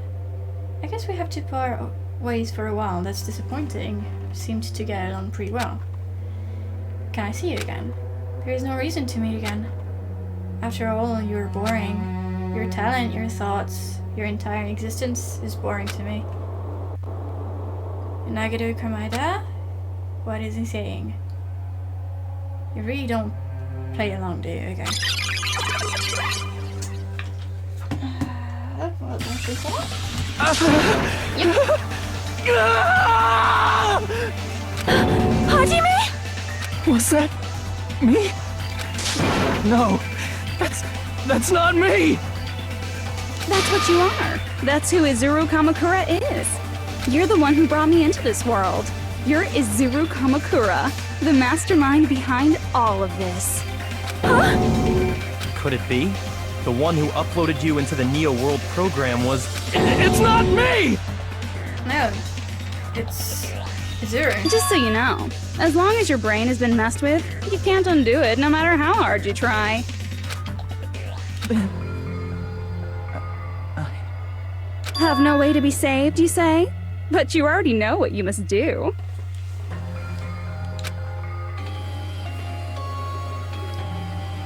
I guess we have to part ways for a while. That's disappointing. Seemed to get on pretty well. Can I see you again? There is no reason to meet again. After all, you're boring. Your talent, your thoughts, your entire existence is boring to me. Nagado Kamada? What is he saying? You really don't play along, do you? Okay. What was this all? Hajime? Was that me? No, that's not me! That's what you are. That's who Izuru Kamakura is. You're the one who brought me into this world. You're Izuru Kamakura, the mastermind behind all of this. Huh? Could it be? The one who uploaded you into the Neo World program was... It's not me! No, it's Izuru. Just so you know, as long as your brain has been messed with, you can't undo it no matter how hard you try. Have no way to be saved, you say? But you already know what you must do.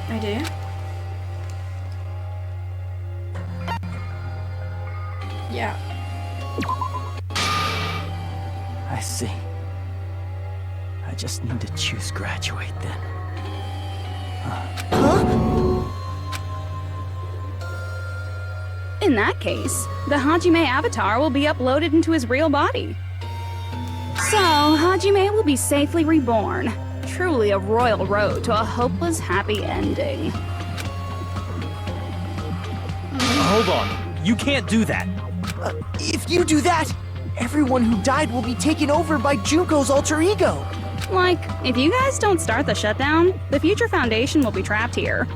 I do. Yeah. I see. I just need to choose graduate then. In that case, the Hajime avatar will be uploaded into his real body. So, Hajime will be safely reborn. Truly a royal road to a hopeless happy ending. Hold on. You can't do that. If you do that, everyone who died will be taken over by Junko's alter ego. Like, if you guys don't start the shutdown, the Future Foundation will be trapped here.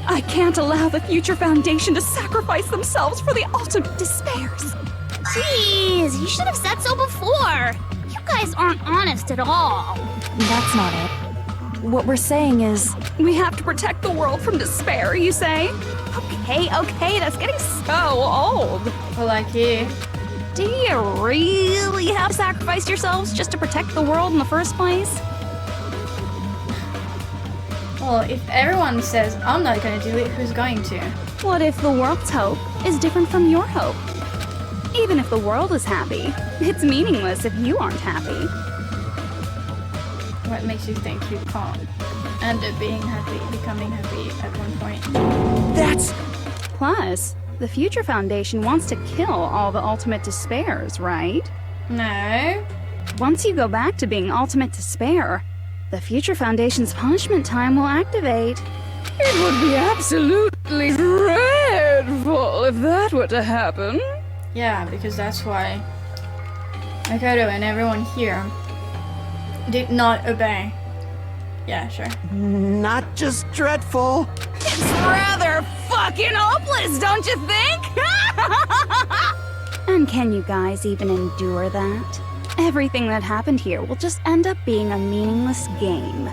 I can't allow the Future Foundation to sacrifice themselves for the ultimate despairs. Jeez, you should have said so before. You guys aren't honest at all. That's not it. What we're saying is... We have to protect the world from despair, you say? Okay, that's getting so old. Well, like you. Do you really have to sacrifice yourselves just to protect the world in the first place? Well, if everyone says I'm not gonna do it, who's going to? What if the world's hope is different from your hope? Even if the world is happy, it's meaningless if you aren't happy. What makes you think you can't end up being happy, becoming happy at one point? That's... Plus, the Future Foundation wants to kill all the ultimate despairs, right? No. Once you go back to being ultimate despair, the Future Foundation's punishment time will activate. It would be absolutely dreadful if that were to happen. Yeah, because that's why Makoto and everyone here did not obey. Yeah, sure. Not just dreadful. It's rather fucking hopeless, don't you think? And can you guys even endure that? Everything that happened here will just end up being a meaningless game.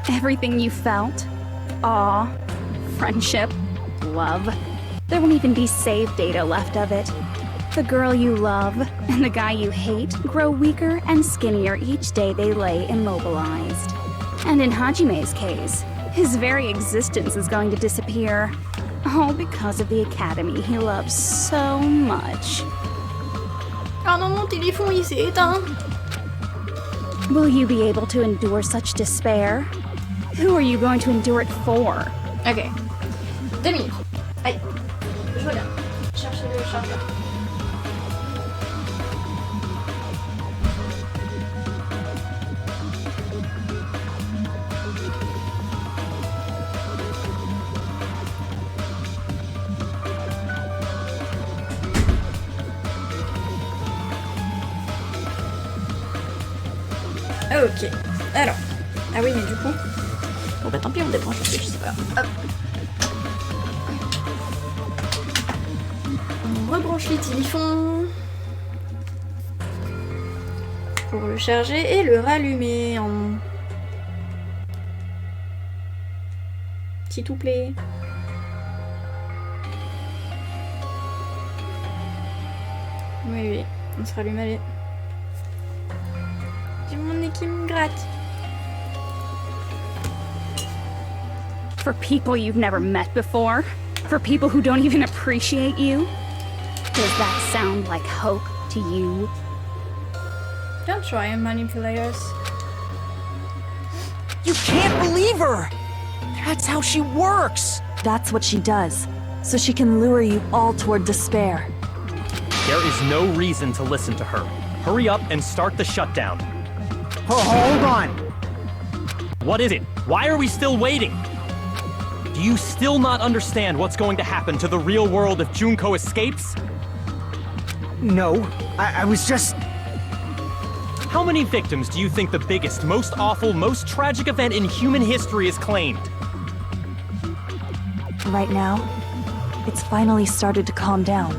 Everything you felt, awe, friendship, love, there won't even be save data left of it. The girl you love and the guy you hate grow weaker and skinnier each day they lay immobilized. And in Hajime's case, his very existence is going to disappear. All because of the academy he loves so much. Oh non, mon téléphone il s'est éteint. Will you be able to endure such despair? Who are you going to endure it for? Ok. 2 minutes. Allez. Je reviens. Cherchez le chargeur. Ok, alors. Ah oui, mais du coup. Bon bah tant pis, on débranche, je sais pas. Hop. On rebranche les téléphones. Pour le charger et le rallumer en. S'il vous plaît. Oui, on se rallume, allez. J'ai mon nez qui me gratte. For people you've never met before? For people who don't even appreciate you? Does that sound like hope to you? Don't try and manipulate us. You can't believe her! That's how she works! That's what she does, so she can lure you all toward despair. There is no reason to listen to her. Hurry up and start the shutdown. Hold on. What is it? Why are we still waiting? Do you still not understand what's going to happen to the real world if Junko escapes? No, I was just... How many victims do you think the biggest, most awful, most tragic event in human history has claimed? Right now, it's finally started to calm down.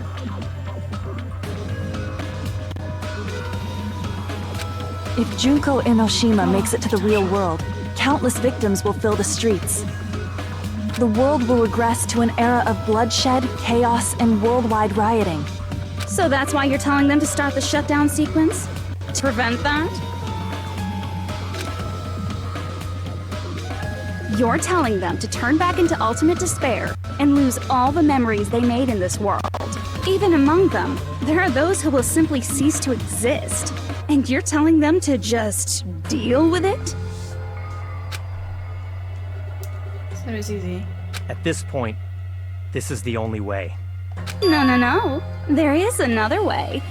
If Junko Enoshima makes it to the real world, countless victims will fill the streets. The world will regress to an era of bloodshed, chaos, and worldwide rioting. So that's why you're telling them to start the shutdown sequence? To prevent that? You're telling them to turn back into ultimate despair and lose all the memories they made in this world. Even among them, there are those who will simply cease to exist. And you're telling them to just deal with it? That was easy. At this point, this is the only way. No. There is another way.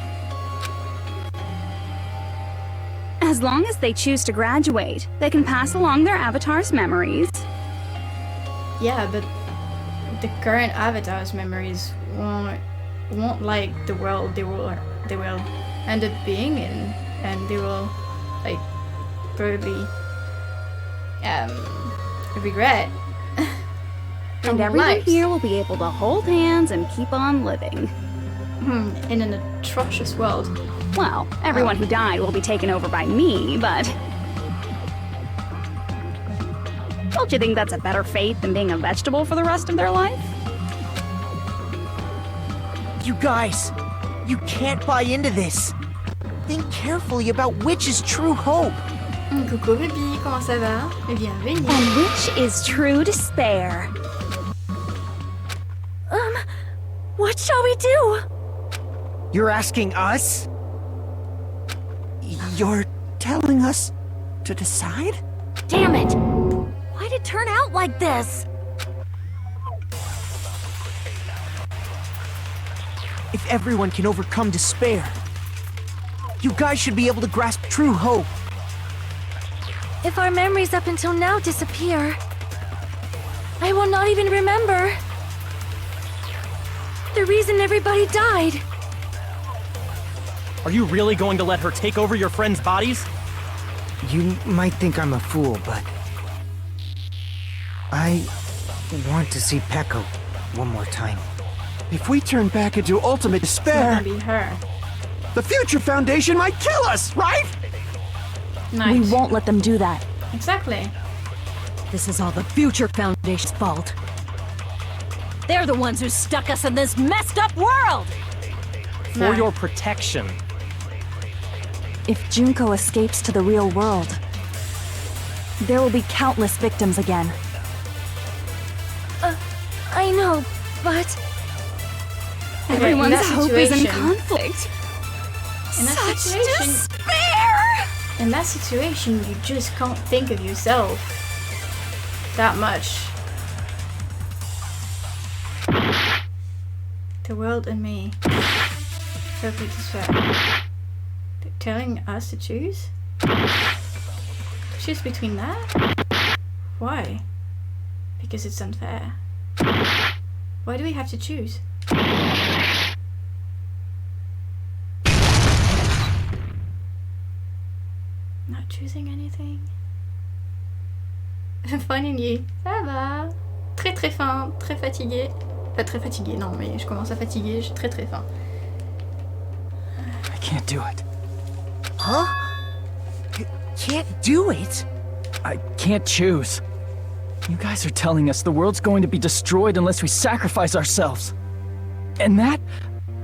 As long as they choose to graduate, they can pass along their avatar's memories. Yeah, but the current avatar's memories won't like the world they will end up being in, and they will like probably regret. And everyone here will be able to hold hands and keep on living. In an atrocious world. Well, everyone who died will be taken over by me, but... Don't you think that's a better fate than being a vegetable for the rest of their life? You guys, you can't buy into this. Think carefully about which is true hope. Coucou Ruby, comment ça va? Bienvenue. And which is true despair? What shall we do? You're asking us? You're telling us to decide? Damn it! Why'd it turn out like this? If everyone can overcome despair, you guys should be able to grasp true hope. If our memories up until now disappear, I will not even remember the reason everybody died. Are you really going to let her take over your friends' bodies? You might think I'm a fool, but... I want to see Peko one more time. If we turn back into ultimate It's despair, gonna be her. the Future Foundation might kill us, right? Nice. We won't let them do that. Exactly. This is all the Future Foundation's fault. They're the ones who stuck us in this messed up world! For your protection. If Junko escapes to the real world, there will be countless victims again. I know, but... Everyone's that hope is in situation- conflict. In that Such situation, despair! in that situation, you just can't think of yourself that much. The world and me. Perfect despair. They're telling us to choose? Choose between that? Why? Because it's unfair. Why do we have to choose? Not choosing anything. Fun and you. Ça va. Très très fin, très fatigué. Pas très fatigué, non, mais je commence à fatiguer, je suis très très fin. I can't do it. Huh? You can't do it? I can't choose. You guys are telling us the world's going to be destroyed unless we sacrifice ourselves. And that,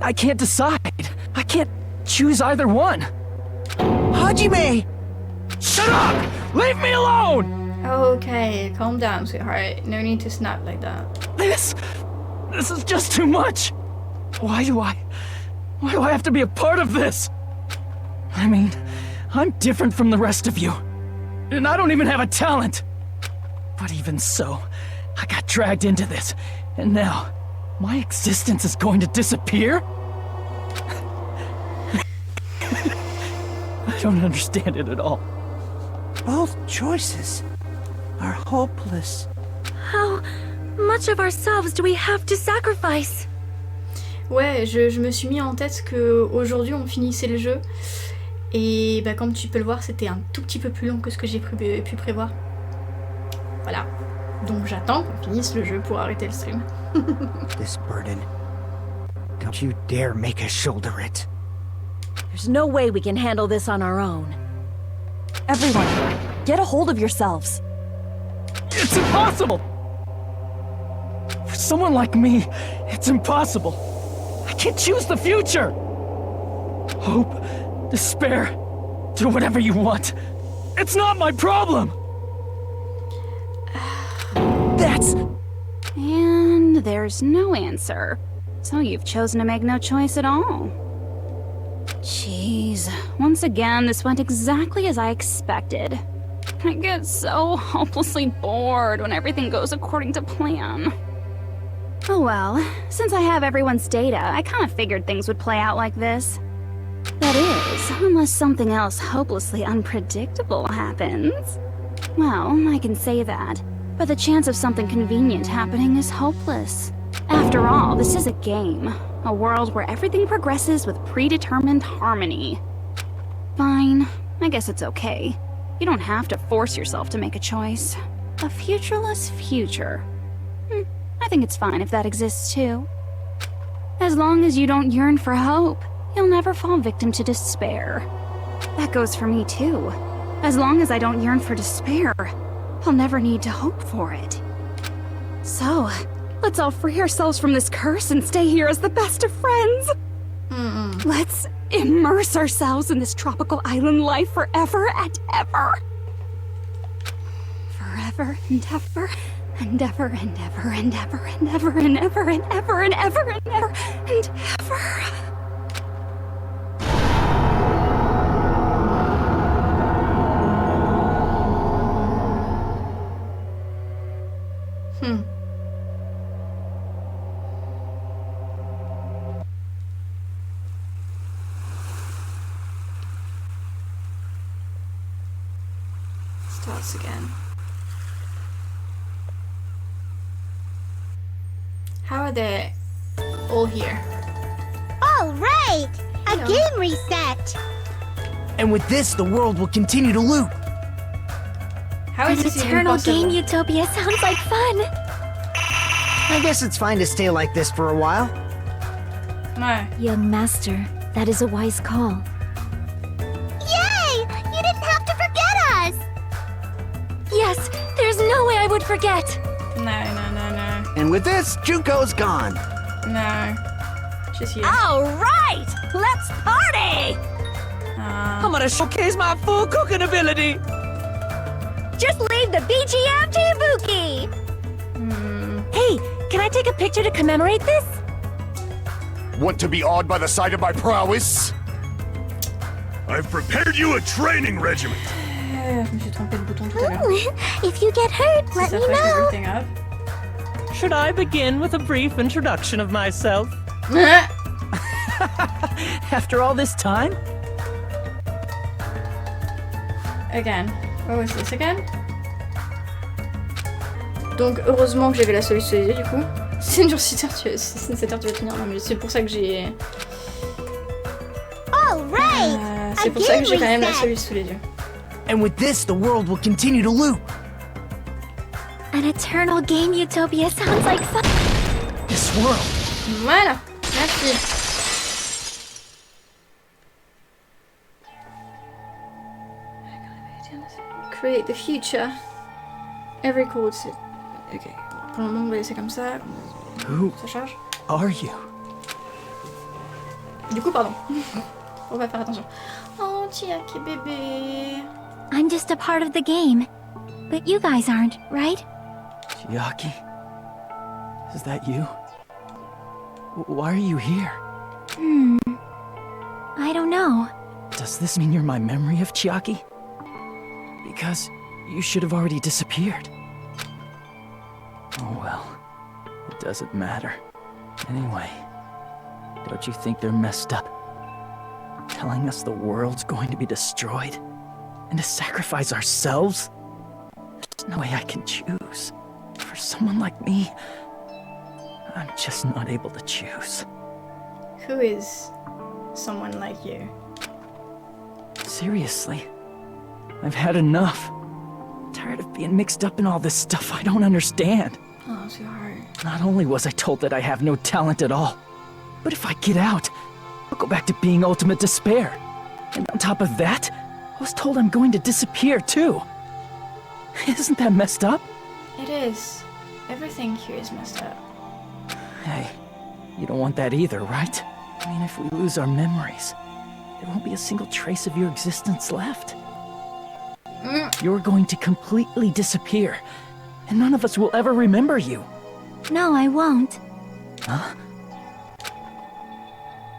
I can't decide. I can't choose either one. Hajime! Shut up! Leave me alone! Okay, calm down, sweetheart. No need to snap like that. This is just too much. Why do I have to be a part of this? I mean, I'm different from the rest of you. And I don't even have a talent. But even so, I got dragged into this. And now, my existence is going to disappear? I don't understand it at all. Both choices are hopeless. How much of ourselves do we have to sacrifice? Ouais, je me suis mis en tête que aujourd'hui on finissait le jeu. Et bah, comme tu peux le voir, c'était un tout petit peu plus long que ce que j'ai pu prévoir. Voilà. Donc j'attends qu'on finisse le jeu pour arrêter le stream. This burden. Don't you dare make us shoulder it. There's no way we can handle this on our own. Everyone, get a hold of yourselves. It's impossible! For someone like me, it's impossible. I can't choose the future! Hope, despair, do whatever you want. It's not my problem! That's... And there's no answer. So you've chosen to make no choice at all. Jeez, once again, this went exactly as I expected. I get so hopelessly bored when everything goes according to plan. Oh well, since I have everyone's data, I kind of figured things would play out like this. That is, unless something else hopelessly unpredictable happens. Well, I can say that, but the chance of something convenient happening is hopeless. After all, this is a game. A world where everything progresses with predetermined harmony. Fine, I guess it's okay. You don't have to force yourself to make a choice. A futureless future. I think it's fine if that exists too. As long as you don't yearn for hope, you'll never fall victim to despair. That goes for me too. As long as I don't yearn for despair, I'll never need to hope for it. So, let's all free ourselves from this curse and stay here as the best of friends. Let's immerse ourselves in this tropical island life forever and ever. Forever and ever and ever and ever and ever and ever and ever and ever and ever and ever and ever. Starts again. How are they all here? All right! A Hello. game reset! And with this, the world will continue to loop. How is An this even eternal possible? game utopia sounds like fun! I guess it's fine to stay like this for a while. Ouais. Young master, that is a wise call. Yay! You didn't have to forget us! Yes, there's no way I would forget! No. And with this, Junko's gone. No. She's here. All right, let's party! I'm gonna showcase my full cooking ability! Just leave the BGM to Ibuki! Hey, can I take a picture to commemorate this? Want to be awed by the sight of my prowess? I've prepared you a training regiment. Je me suis trompé de bouton tout à l'heure. If you get hurt, Si let ça me fuck know! everything up. Should I begin with a brief introduction of myself? After all this time? Again. What was this again? Donc heureusement que j'avais la solution sous les yeux du coup. C'est une cette heure tu vas tenir. Non mais c'est pour ça que j'ai... All right! c'est pour ça que j'ai quand même la solution sous les yeux. And with this, the world will continue to loop. An eternal game utopia sounds like fun. This world. Voilà. Merci. Create the future. Every chord c'est... Ok. Pour le moment on va laisser comme ça. Who Ça charge. are you? Du coup pardon. On va faire attention. Oh Chiaki bébé. I'm just a part of the game. But you guys aren't, right? Chiaki? Is that you? Why are you here? I don't know. Does this mean you're my memory of Chiaki? Because you should have already disappeared. Oh well, it doesn't matter. Anyway, don't you think they're messed up? Telling us the world's going to be destroyed? And to sacrifice ourselves? There's no way I can choose. For someone like me, I'm just not able to choose. Who is someone like you? Seriously, I've had enough. I'm tired of being mixed up in all this stuff I don't understand. Oh, sweetheart. Not only was I told that I have no talent at all, but if I get out, I'll go back to being ultimate despair. And on top of that, I was told I'm going to disappear too. Isn't that messed up? It is. Everything here is messed up. Hey, you don't want that either, right? I mean, if we lose our memories, there won't be a single trace of your existence left. You're going to completely disappear, and none of us will ever remember you. No, I won't. Huh?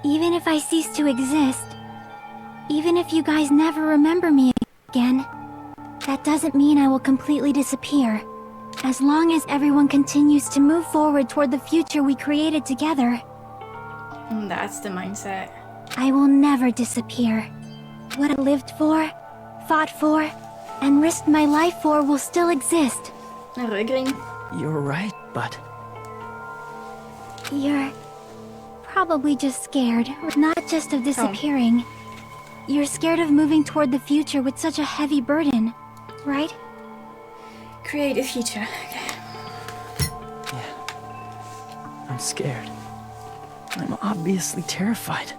Even if I cease to exist, even if you guys never remember me again, that doesn't mean I will completely disappear. As long as everyone continues to move forward toward the future we created together. That's the mindset. I will never disappear. What I lived for, fought for, and risked my life for will still exist. You're right, but... You're probably just scared, not just of disappearing. You're scared of moving toward the future with such a heavy burden, right? Create a future. Yeah. I'm scared. I'm obviously terrified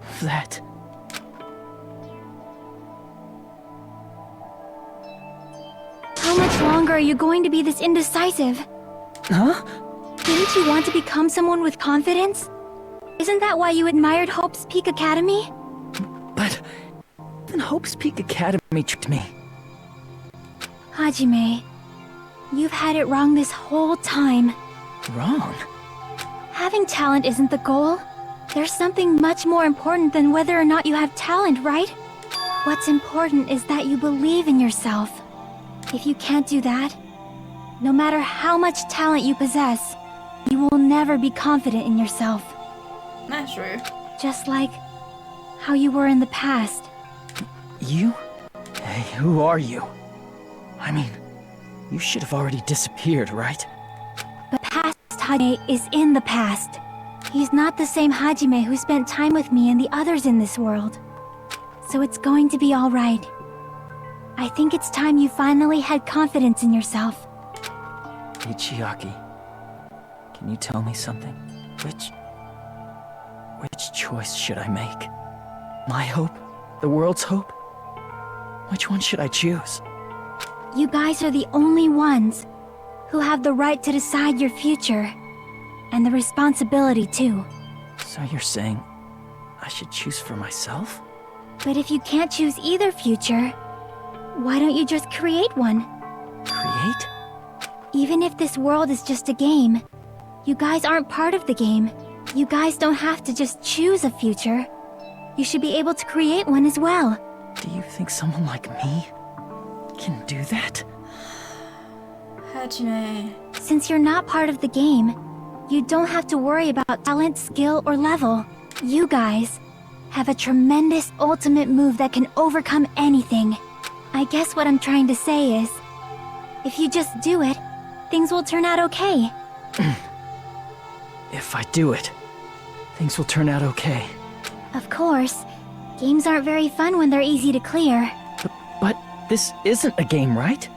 of that. How much longer are you going to be this indecisive? Huh? Didn't you want to become someone with confidence? Isn't that why you admired Hope's Peak Academy? But then Hope's Peak Academy tricked me. Hajime, you've had it wrong this whole time. Wrong? Having talent isn't the goal. There's something much more important than whether or not you have talent, right? What's important is that you believe in yourself. If you can't do that, no matter how much talent you possess, you will never be confident in yourself. Not true. Just like how you were in the past. You? Hey, who are you? I mean, you should have already disappeared, right? But past Hajime is in the past. He's not the same Hajime who spent time with me and the others in this world. So it's going to be alright. I think it's time you finally had confidence in yourself. Hey, Chiaki. Can you tell me something? Which choice should I make? My hope? The world's hope? Which one should I choose? You guys are the only ones who have the right to decide your future. And the responsibility, too. So you're saying I should choose for myself? But if you can't choose either future, why don't you just create one? Create? Even if this world is just a game, you guys aren't part of the game. You guys don't have to just choose a future. You should be able to create one as well. Do you think someone like me can do that? Hajime. Since you're not part of the game, you don't have to worry about talent, skill, or level. You guys have a tremendous ultimate move that can overcome anything. I guess what I'm trying to say is, if you just do it, things will turn out okay. If I do it, things will turn out okay. Of course. Games aren't very fun when they're easy to clear. But this isn't a game, right?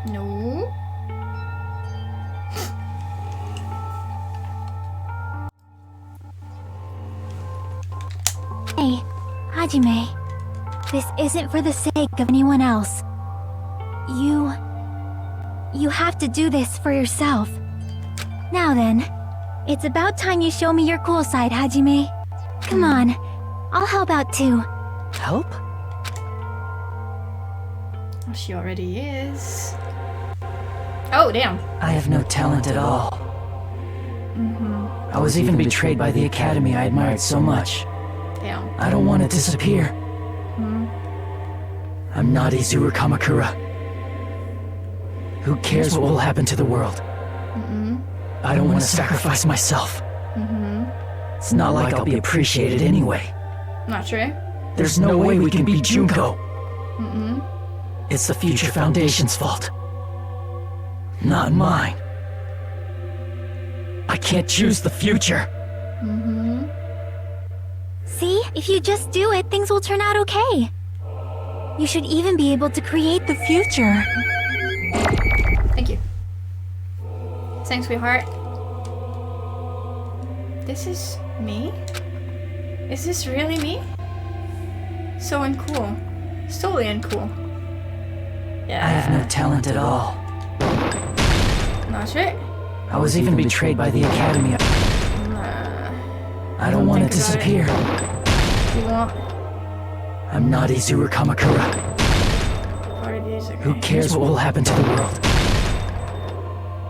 No. Hey, Hajime. This isn't for the sake of anyone else. You have to do this for yourself. Now then, it's about time you show me your cool side, Hajime. Come on, I'll help out too. Help? Well, she already is. Oh, damn. I have no talent at all. I was even betrayed by the academy I admired so much. Damn. I don't want to disappear. I'm not Izuru Kamakura. Who cares what will happen to the world? I don't want to sacrifice myself. It's not like I'll be appreciated anyway. Not true. There's no way we can beat Junko. Mm-mm. It's the Future Foundation's fault. Not mine. I can't choose the future. Mm-hmm. See? If you just do it, things will turn out okay. You should even be able to create the future. Thank you. Thanks, sweetheart. This is me? Is this really me? So uncool. So totally uncool. Yeah. I have no talent at all. Not sure. I was even betrayed by the Academy. I don't want to disappear. You won't. I'm not Izuru Kamakura. Who cares what will happen to the world?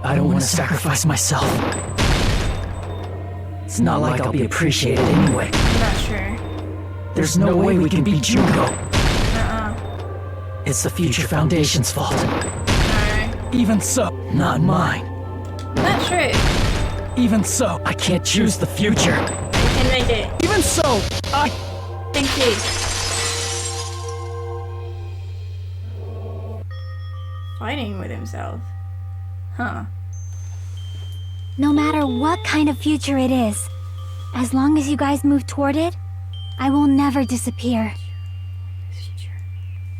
I don't want to sacrifice myself. It's not like I'll be appreciated anyway. Not sure. There's no way we can beat Junko. It's the Future Foundation's fault. Even so, not mine. Not sure. Even so, I can't choose the future. You can make it. Even so, I... Thank you. Fighting with himself. Huh. No matter what kind of future it is, as long as you guys move toward it, I will never disappear.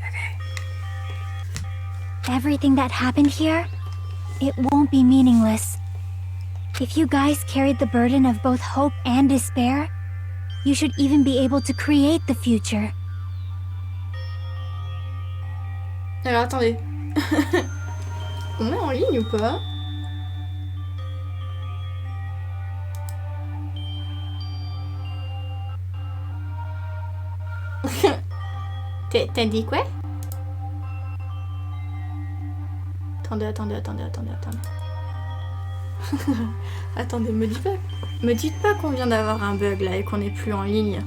Okay. Everything that happened here, it won't be meaningless. If you guys carried the burden of both hope and despair, you should even be able to create the future. Alors attendez. On est en ligne ou pas? T'as dit quoi? Attendez. Attendez, me dites pas qu'on vient d'avoir un bug là et qu'on n'est plus en ligne.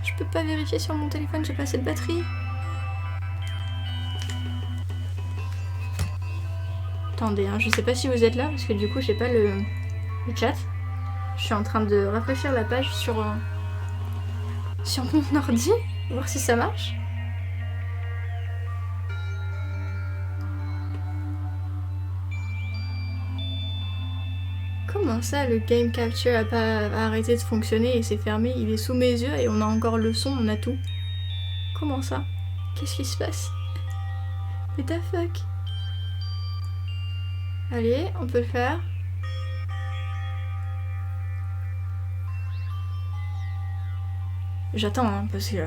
Je peux pas vérifier sur mon téléphone, j'ai pas assez de batterie. Attendez, hein, je sais pas si vous êtes là parce que du coup j'ai pas le chat. Je suis en train de rafraîchir la page sur mon ordi, voir si ça marche. Comment ça, le game capture a pas arrêté de fonctionner et s'est fermé? Il est sous mes yeux et on a encore le son, on a tout. Comment ça? Qu'est-ce qui se passe? What the fuck? Allez, on peut le faire. J'attends, hein, parce que...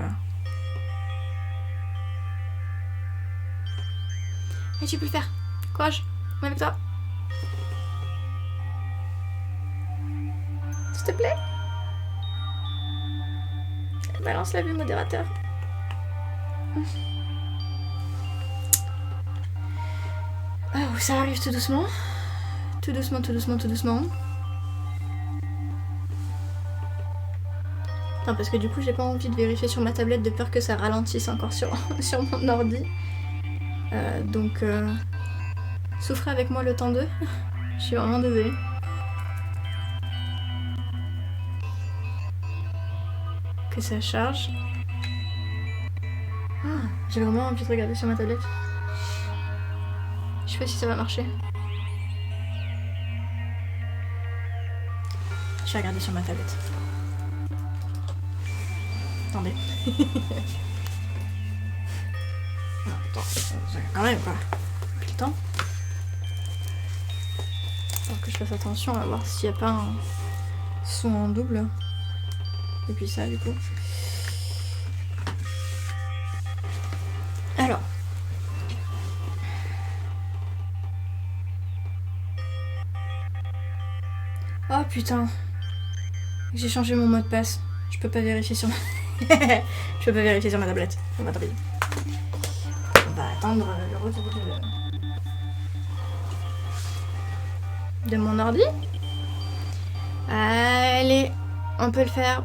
Et tu peux le faire. Courage, on est avec toi. S'il te plaît. Balance la vue, modérateur. Oh, ça arrive tout doucement. Tout doucement. Non, parce que du coup, j'ai pas envie de vérifier sur ma tablette de peur que ça ralentisse encore sur mon ordi. Donc, souffrez avec moi le temps 2. Je suis vraiment désolée. Que ça charge. Ah, j'ai vraiment envie de regarder sur ma tablette. Je sais pas si ça va marcher. Je vais regarder sur ma tablette. Attendez. Non, attends, quand même quoi. Plus le temps. Alors que je fasse attention à voir s'il n'y a pas un son en double. Et puis ça du coup. Alors. Oh putain. J'ai changé mon mot de passe. Je peux pas vérifier sur ma... Je peux pas vérifier sur ma tablette. On va attendre. On va attendre le retour de mon ordi. Allez, on peut le faire.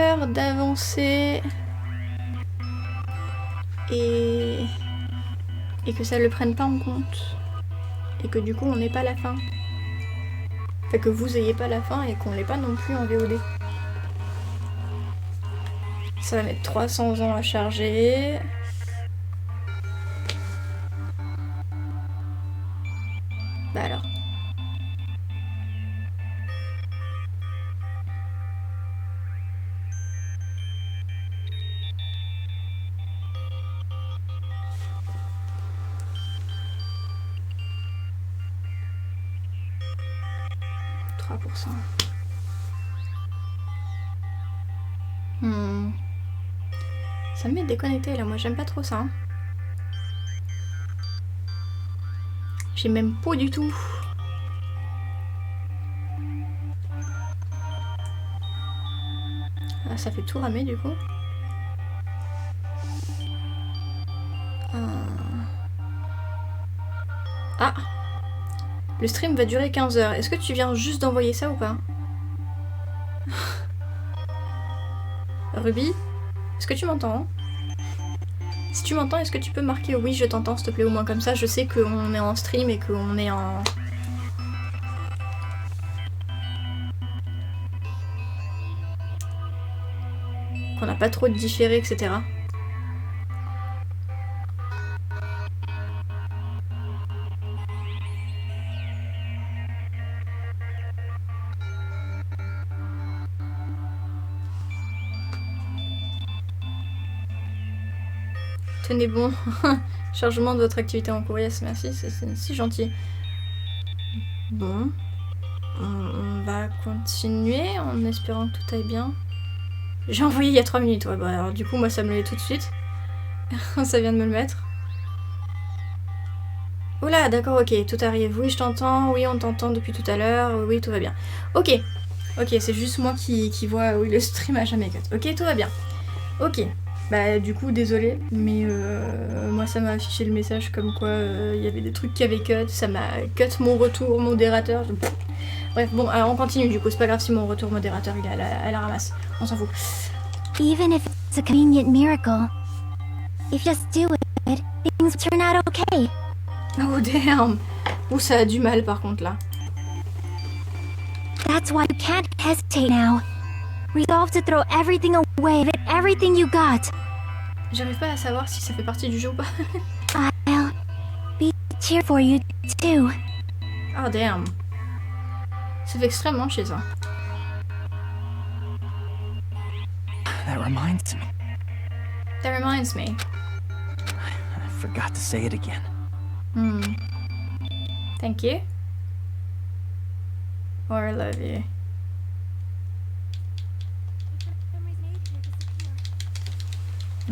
peur d'avancer et que ça le prenne pas en compte et que du coup on n'ait pas la fin. Enfin que vous ayez pas la fin et qu'on l'ait pas non plus en VOD. Ça va mettre 300 ans à charger. Bah alors. Ça me met déconnecté là, moi j'aime pas trop ça. Hein. J'ai même pas du tout. Ah, ça fait tout ramer du coup. Ah! Le stream va durer 15 heures. Est-ce que tu viens juste d'envoyer ça ou pas? Ruby? Est-ce que tu m'entends? Si tu m'entends, est-ce que tu peux marquer oui je t'entends s'il te plaît, au moins comme ça je sais qu'on est en stream et qu'on est en... qu'on n'a pas trop de différé, etc. Tenez bon. Chargement de votre activité en courrier, merci, c'est si gentil. Bon. On va continuer en espérant que tout aille bien. J'ai envoyé il y a 3 minutes, ouais, bah alors du coup moi ça me l'est tout de suite. Ça vient de me le mettre. Oula, d'accord, ok, tout arrive. Oui, je t'entends, oui, on t'entend depuis tout à l'heure, oui, tout va bien. Ok, c'est juste moi qui vois, oui, le stream a jamais cut. Ok, tout va bien. Ok. Bah du coup désolé mais moi ça m'a affiché le message comme quoi il y avait des trucs qui avaient cut, ça m'a cut mon retour modérateur. Bref bon alors on continue du coup, c'est pas grave si mon retour modérateur il est à la ramasse, on s'en fout. Even if it's a convenient miracle, if you just do it, things turn out okay. Oh damn. Ouh ça a du mal par contre là. That's why you can't hesitate now. Resolve to throw everything away, everything you got. J'arrive pas à savoir si ça fait partie du jeu ou pas. I'll be here for you too. Oh damn. Ça fait extrêmement chier ça. That reminds me. That reminds me. I forgot to say it again. Thank you. Or I love you.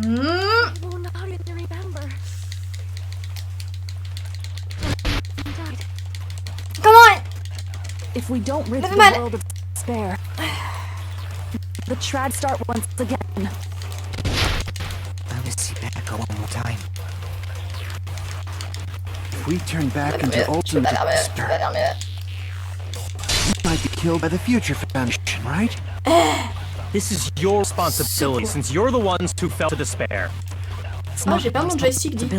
I will not even remember. Come on! If we don't rid the Never world of despair, the trad start once again. I will see Becca one more time. If we turn back into ultimate despair, we might be killed by the Future Foundation, right? This is your responsibility, since you're the ones who fell to despair. Oh, j'ai pas mon joystick dit.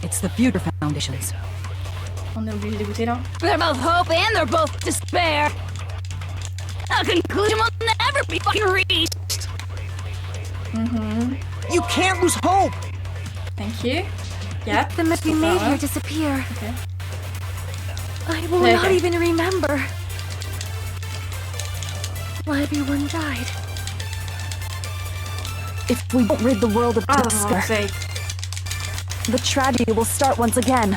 It's the Future Foundation's. On est obligé de dégoûter là. They're both hope and they're both despair. A conclusion will never be fucking reached. You can't lose hope! Thank you. Yeah. They must be made here disappear. Okay. I will not even remember. Why everyone died. If we don't rid the world of Oh, despair, for sake. the tragedy will start once again.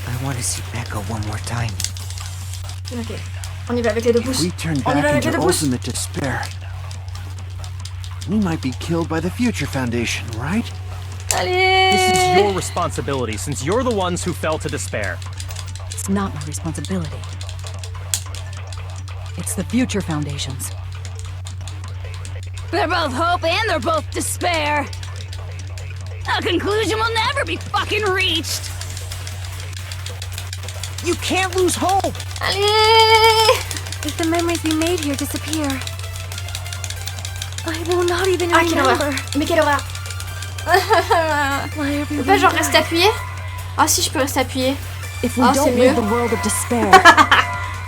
I want to see Becca one more time. Ok. On y va avec les deux If pouces. we turn On y va back avec les into deux pouces. ultimate despair, we might be killed by the Future Foundation, right? Allez! This is your responsibility, since you're the ones who fell to despair. It's not my responsibility. It's the Future Foundation's. They're both hope and they're both despair. A conclusion will never be fucking reached. You can't lose hope! Allez! if the memories we made here disappear, I will not even Ah, quelle horreur. remember Mais quelle horreur. why Je peux everyone pas genre died. rester appuyé? Ah si, je peux rester appuyé. If we Ah, c'est don't mieux. rid the world of despair,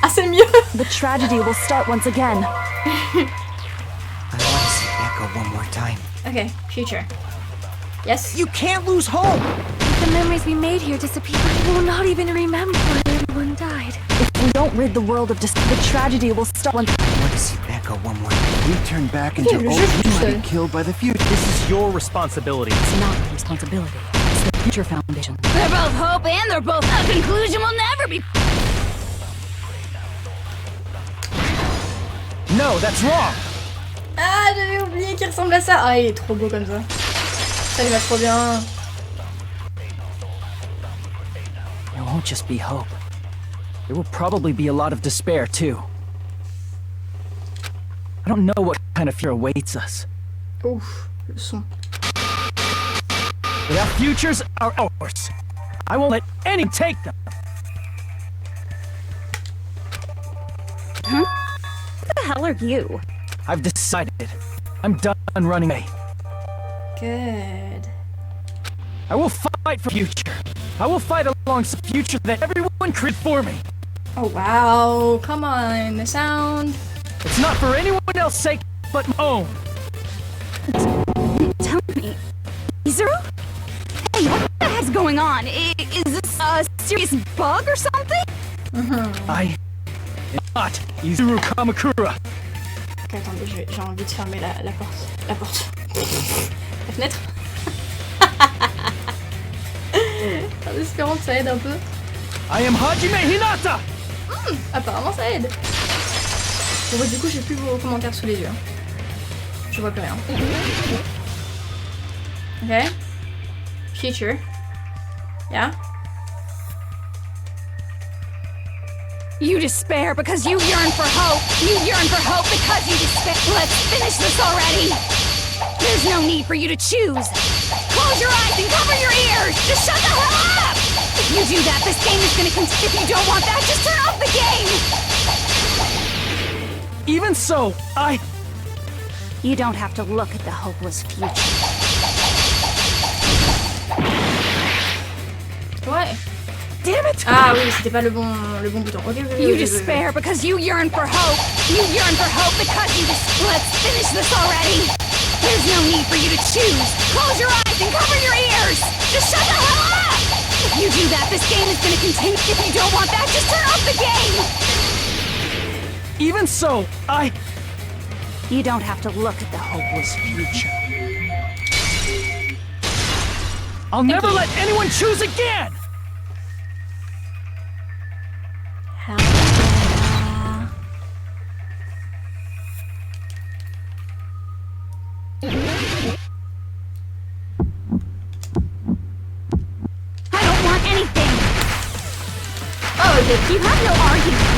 Ah, c'est mieux. the tragedy will start once again. I want to see Echo one more time. Okay, future. Yes. You can't lose hope! If the memories we made here disappear, I will not even remember why everyone died. If we don't rid the world of despair, the tragedy will start once. I want to see Echo one more time. We turn back into le old jeu tout might seul. be killed by the future. This is your responsibility. It's not the responsibility. It's the Future Foundation. They're both hope and they're both a conclusion will never be. No, that's wrong! Ah, j'avais oublié qu'il ressemble à ça. Ah, il est trop beau comme ça. Ça lui va trop bien. It won't just be hope. There will probably be a lot of despair, too. I don't know what kind of fear awaits us. Ouf, le son. But our futures are ours. I won't let anyone take them. Huh? Who the hell are you? I've decided. I'm done running away. Good. I will fight for future. I will fight alongside the future that everyone created for me. Oh wow, come on, the sound. It's not for anyone else's sake but my own. Tell me, Izuru? Hey, what the heck's going on? Is this a serious bug or something? I am not Izuru Kamakura. Ok, attendez, j'ai envie de fermer la porte. La porte. La fenêtre. En espérant que ça aide un peu. I am Hajime Hinata. Apparemment ça aide. Bon bah du coup j'ai plus vos commentaires sous les yeux. Je vois plus rien. Ok. Future. Yeah. You despair because you yearn for hope. You yearn for hope because you despair. Let's finish this already. There's no need for you to choose. Close your eyes and cover your ears. Just shut the hell up. If you do that, this game is gonna continue. If you don't want that, just turn off the game. Even so, You don't have to look at the hopeless future. Ouais. Damn it! Ah oui, c'était pas le bon bouton. Ok, ok, You ok, ok, despair because you yearn for hope. You yearn for hope because you Let's finish this already. There's no need for you to choose. Close your eyes and cover your ears. Just shut the hell up. If you do that, this game is going to continue. If you don't want that, just turn off the game. even so, You don't have to look at the hopeless future. I'll never let anyone choose again. Hell yeah. I don't want anything. Oh, ok. You have no argument.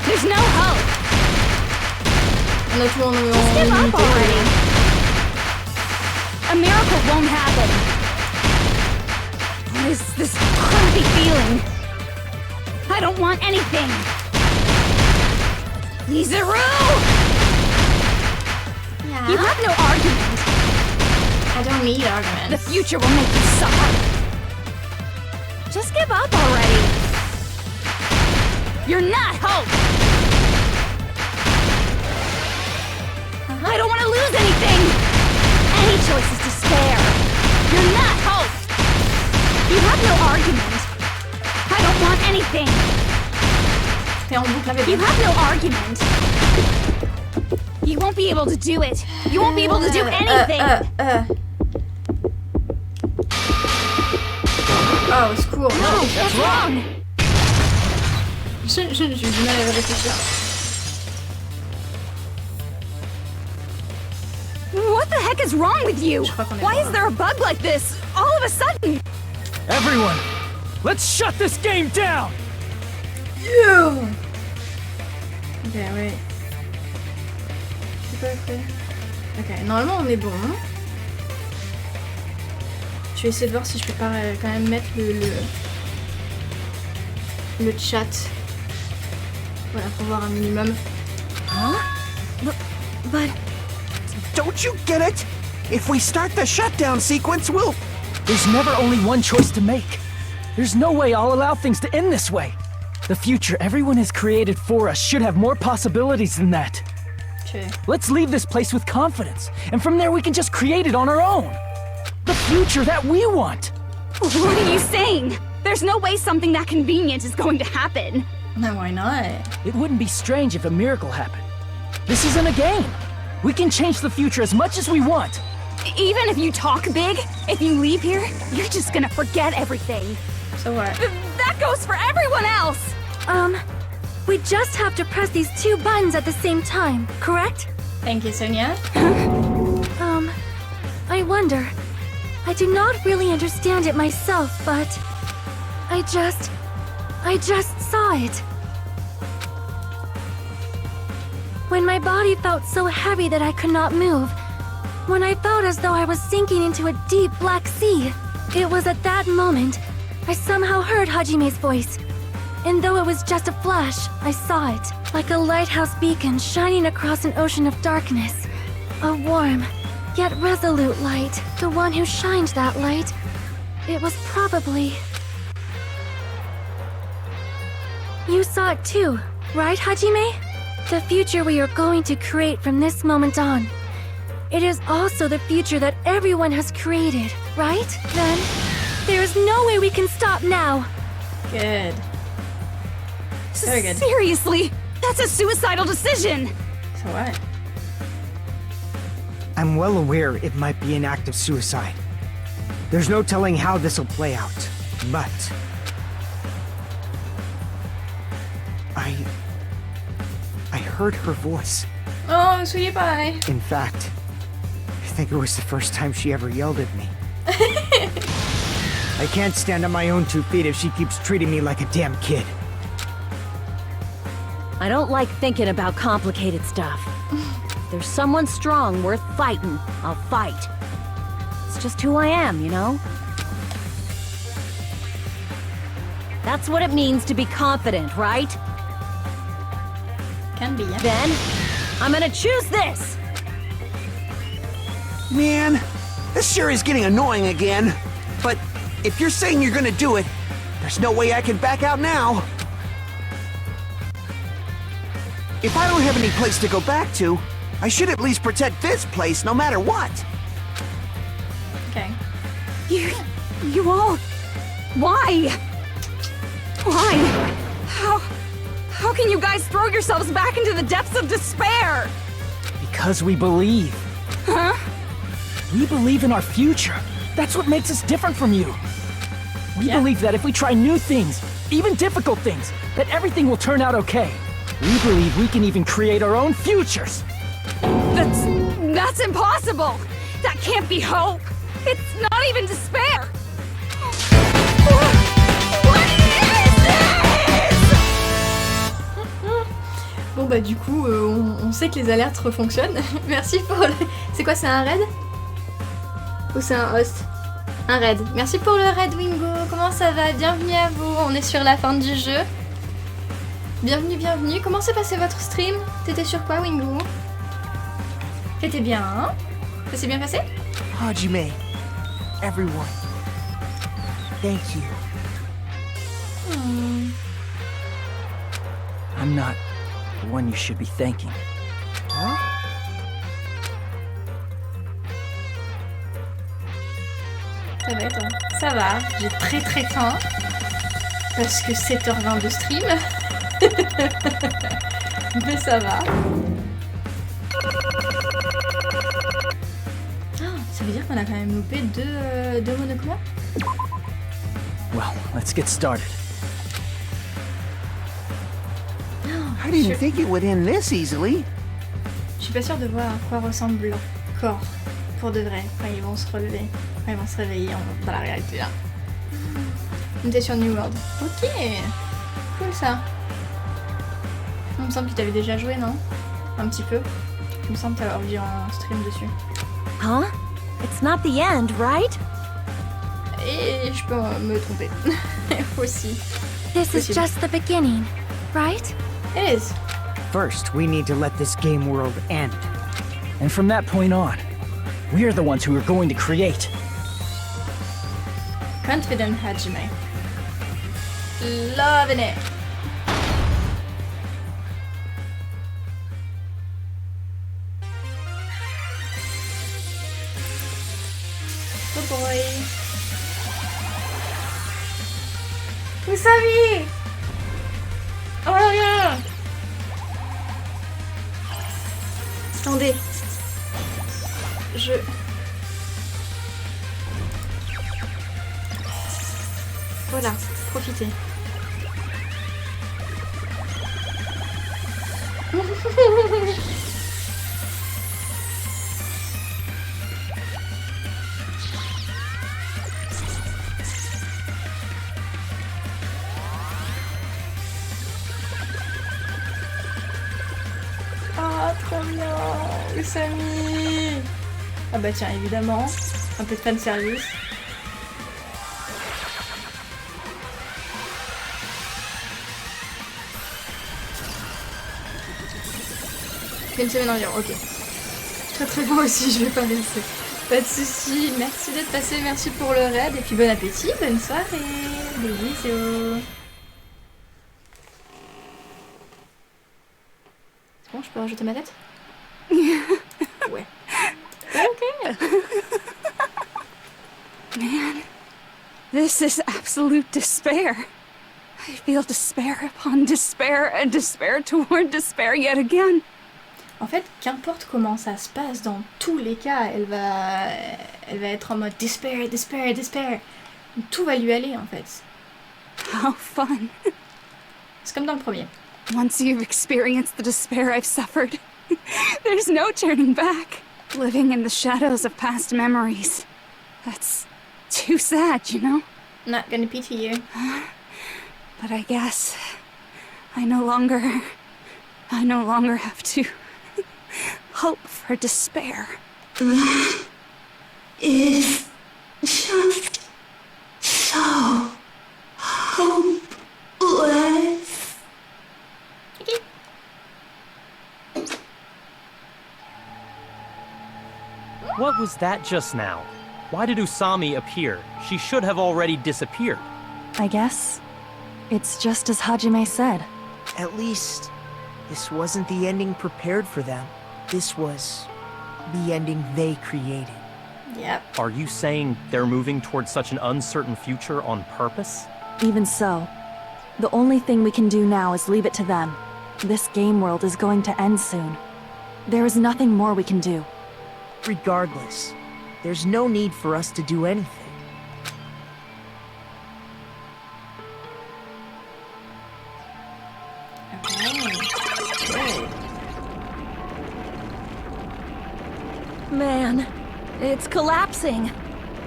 There's no hope. On a tout en Just give up already. A miracle won't happen. What is this crappy feeling? I don't want anything. Izuru! Yeah. You have no argument. I don't need The arguments. future will make you suffer. Just give up already. You're not hope. I don't want to lose anything. Any choice is despair. You're not hope. You have no argument. I don't want anything. T'es en boucle avec You have no argument. You won't be able to do it. You won't be able to do anything. Oh, au secours. No, what's wrong? J'ai du mal à réfléchir. What the heck is wrong with you? Je crois qu'on est Why mort. is there a bug like this all of a sudden? Everyone, let's shut this game down. Ok, oui. Je sais pas fait. Ok, normalement on est bon. Je vais essayer de voir si je peux pas quand même mettre le chat Voilà, pour voir un minimum. Huh? But... Don't you get it? If we start the shutdown sequence, we'll... There's never only one choice to make. There's no way I'll allow things to end this way. The future everyone has created for us should have more possibilities than that. Okay. Let's leave this place with confidence, and from there we can just create it on our own. The future that we want. What are you saying? There's no way something that convenient is going to happen. No, why not? It wouldn't be strange if a miracle happened. This isn't a game. We can change the future as much as we want. Even if you talk big, if you leave here, you're just gonna forget everything. So what? That goes for everyone else! We just have to press these 2 buttons at the same time, correct? Thank you, Sonia. I wonder. I do not really understand it myself, but... I just saw it. When my body felt so heavy that I could not move, when I felt as though I was sinking into a deep black sea, it was at that moment I somehow heard Hajime's voice. And though it was just a flash, I saw it, like a lighthouse beacon shining across an ocean of darkness. A warm, yet resolute light. The one who shined that light, it was probably... You saw it too, right, Hajime? The future we are going to create from this moment on. It is also the future that everyone has created, right? Then, there is no way we can stop now. Good. Very good. Seriously, that's a suicidal decision. So what? I'm well aware it might be an act of suicide. There's no telling how this'll play out, but... I heard her voice. Oh, sweetie pie. In fact, I think it was the first time she ever yelled at me. I can't stand on my own 2 feet if she keeps treating me like a damn kid. I don't like thinking about complicated stuff. If there's someone strong worth fighting, I'll fight. It's just who I am, you know? That's what it means to be confident, right? Can be, yeah. Then, I'm gonna choose this! Man, this sure is getting annoying again. But if you're saying you're gonna do it, there's no way I can back out now. If I don't have any place to go back to, I should at least protect this place no matter what. Okay. You all... Why? Why? How can you guys throw yourselves back into the depths of despair? Because we believe. Huh? We believe in our future. That's what makes us different from you. We believe that if we try new things, even difficult things, that everything will turn out okay. We believe we can even create our own futures. That's impossible! That can't be hope! It's not even despair! What is this? Bon bah du coup, on sait que les alertes refonctionnent. Merci pour le... C'est quoi, c'est un raid? Ou c'est un host? Un raid. Merci pour le raid, Wingo. Comment ça va? Bienvenue à vous. On est sur la fin du jeu. Bienvenue, bienvenue. Comment s'est passé votre stream? T'étais sur quoi, Wingo? T'étais bien, hein? Ça s'est bien passé? Hajime, everyone, thank you. I'm not the one you should be thanking. Huh? Ça va, toi? Ça va. J'ai très très faim. Parce que 7h20 de stream. Mais ça va. Ça veut dire qu'on a quand même loupé deux monochroma? Well, let's get started. I didn't think it would end this easily. Je suis pas sûre de voir à quoi ressemble leur corps pour de vrai quand ils vont se relever, quand ils vont se réveiller dans la réalité là. On était sur New World. Ok, cool ça. Il me semble que tu avais déjà joué, non? Un petit peu. Il me semble que tu avais vu en stream dessus. Huh? It's not the end, right? Et je peux me tromper. Aussi. This is just the beginning, right? It is. First, we need to let this game world end. And from that point on, we're the ones who are going to create. Confident Hajime. Loving it. Good boy. Usami! Oh yeah! Attendez. Voilà, profitez. Ah, trop bien, Usami. Ah bah tiens, évidemment, un peu de fanservice. Une semaine environ, ok. Très très bon aussi, je vais pas laisser. Pas de soucis, merci d'être passé, merci pour le raid, et puis bon appétit, bonne soirée, des bisous. C'est bon, je peux rajouter ma tête? Ouais. Ok. Man, this is absolute despair. I feel despair upon despair and despair toward despair yet again. En fait, qu'importe comment ça se passe, dans tous les cas, elle va être en mode despair, despair, despair. Tout va lui aller en fait. How fun. C'est comme dans le premier. Once you've experienced the despair I've suffered, there's no turning back. Living in the shadows of past memories. That's too sad, you know? Not gonna pity you. But I guess I no longer have to hope for despair. That is just so hopeless. What was that just now? Why did Usami appear? She should have already disappeared. I guess it's just as Hajime said. At least, this wasn't the ending prepared for them. This was the ending they created. Yep. Are you saying they're moving towards such an uncertain future on purpose? Even so, the only thing we can do now is leave it to them. This game world is going to end soon. There is nothing more we can do. Regardless, there's no need for us to do anything. Man, it's collapsing.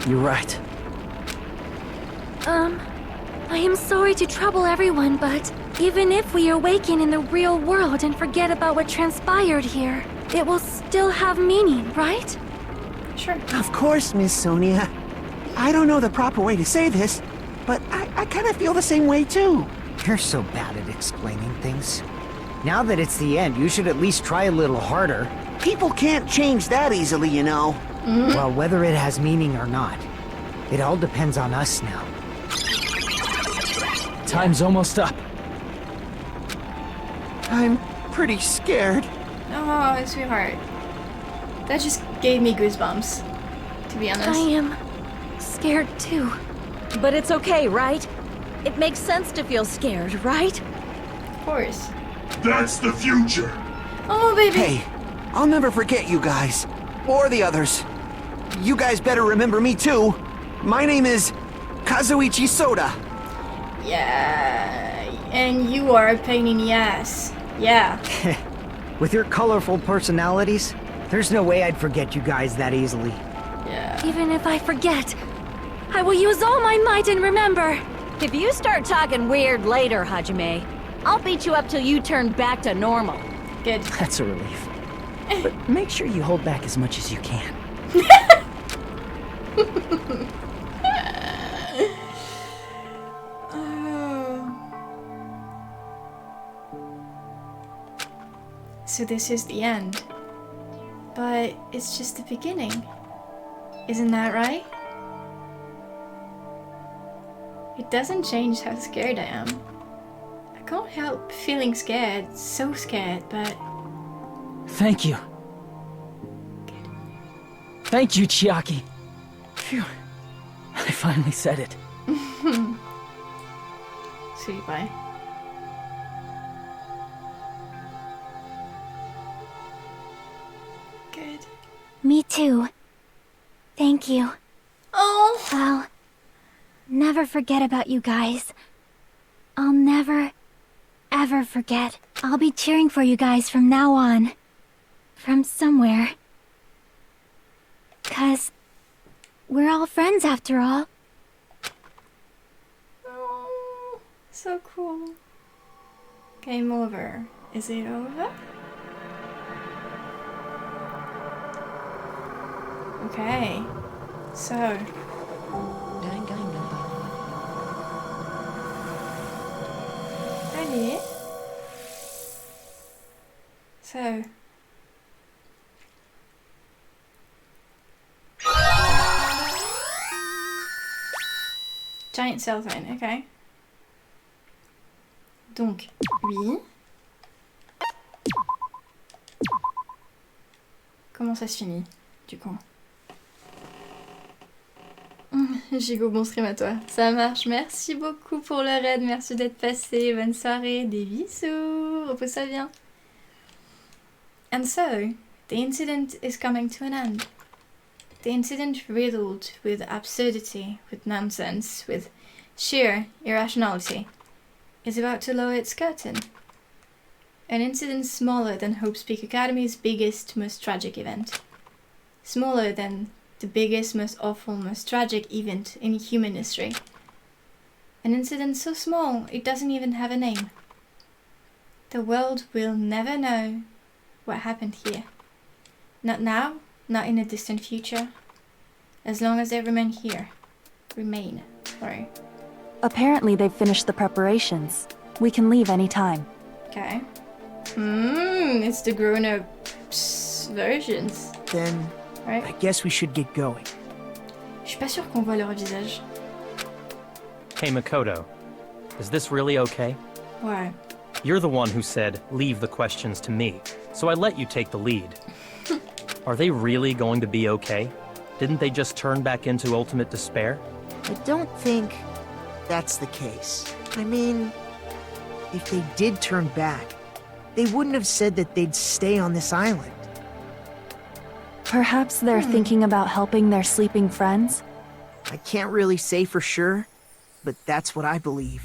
You're right. I am sorry to trouble everyone, but even if we awaken in the real world and forget about what transpired here, it will still have meaning, right? Sure. Of course, Miss Sonia. I don't know the proper way to say this, but I kind of feel the same way too. You're so bad at explaining things. Now that it's the end, you should at least try a little harder. People can't change that easily, you know. Well, whether it has meaning or not, it all depends on us now. Time's almost up. I'm pretty scared. Oh, sweetheart. That just gave me goosebumps, to be honest. I am scared too. But it's okay, right? It makes sense to feel scared, right? Of course. That's the future. Oh, baby. Hey, I'll never forget you guys. Or the others. You guys better remember me too. My name is Kazuichi Soda. Yeah. And you are a pain in the ass. Yeah. With your colorful personalities, there's no way I'd forget you guys that easily. Yeah. Even if I forget, I will use all my might and remember. If you start talking weird later, Hajime, I'll beat you up till you turn back to normal. Good. That's a relief. But make sure you hold back as much as you can. So this is the end. But it's just the beginning. Isn't that right? It doesn't change how scared I am. I can't help feeling scared, so scared, but... Thank you. Good. Thank you, Chiaki. Phew. I finally said it. Sweet bye. Good. Me too. Thank you. Oh! I'll never forget about you guys. I'll never, ever forget. I'll be cheering for you guys from now on. From somewhere. 'Cause we're all friends after all. Oh, so cool. Game over. Is it over? Okay. So. Allez. So. Giant cell phone, okay. Donc, oui. Comment ça se finit, du coup? Gigo, bon stream à toi. Ça marche, merci beaucoup pour le raid, merci d'être passé, bonne soirée, des bisous, repose-toi bien. And so, the incident is coming to an end. The incident riddled with absurdity, with nonsense, with sheer irrationality, is about to lower its curtain. An incident smaller than Hope Speak Academy's biggest, most tragic event. Smaller than the biggest, most awful, most tragic event in human history. An incident so small it doesn't even have a name. The world will never know what happened here. Not now, not in a distant future. As long as they remain here. Sorry. Apparently they've finished the preparations. We can leave any time. Okay. It's the grown-up versions. Then, Right? I guess we should get going. Je suis pas sûre qu'on voit leur visage. Hey, Makoto. Is this really okay? Ouais. You're the one who said, leave the questions to me, so I let you take the lead. Are they really going to be okay? Didn't they just turn back into ultimate despair? I don't think that's the case. I mean, if they did turn back, they wouldn't have said that they'd stay on this island. Perhaps they're thinking about helping their sleeping friends? I can't really say for sure, but that's what I believe.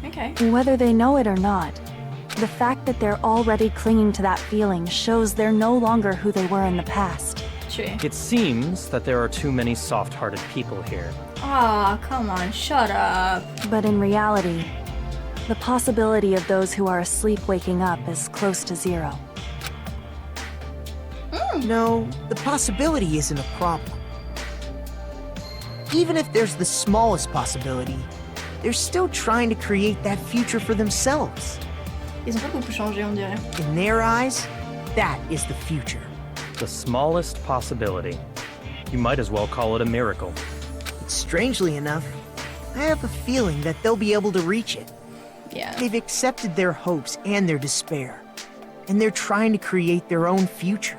Okay. Whether they know it or not, the fact that they're already clinging to that feeling shows they're no longer who they were in the past. True. It seems that there are too many soft-hearted people here. Aw, come on, shut up. But in reality, the possibility of those who are asleep waking up is close to zero. No, the possibility isn't a problem. Even if there's the smallest possibility, they're still trying to create that future for themselves. Ils ont pas beaucoup changé, on dirait. In their eyes, that is the future. The smallest possibility. You might as well call it a miracle. But strangely enough, I have a feeling that they'll be able to reach it. Yeah. They've accepted their hopes and their despair, and they're trying to create their own future.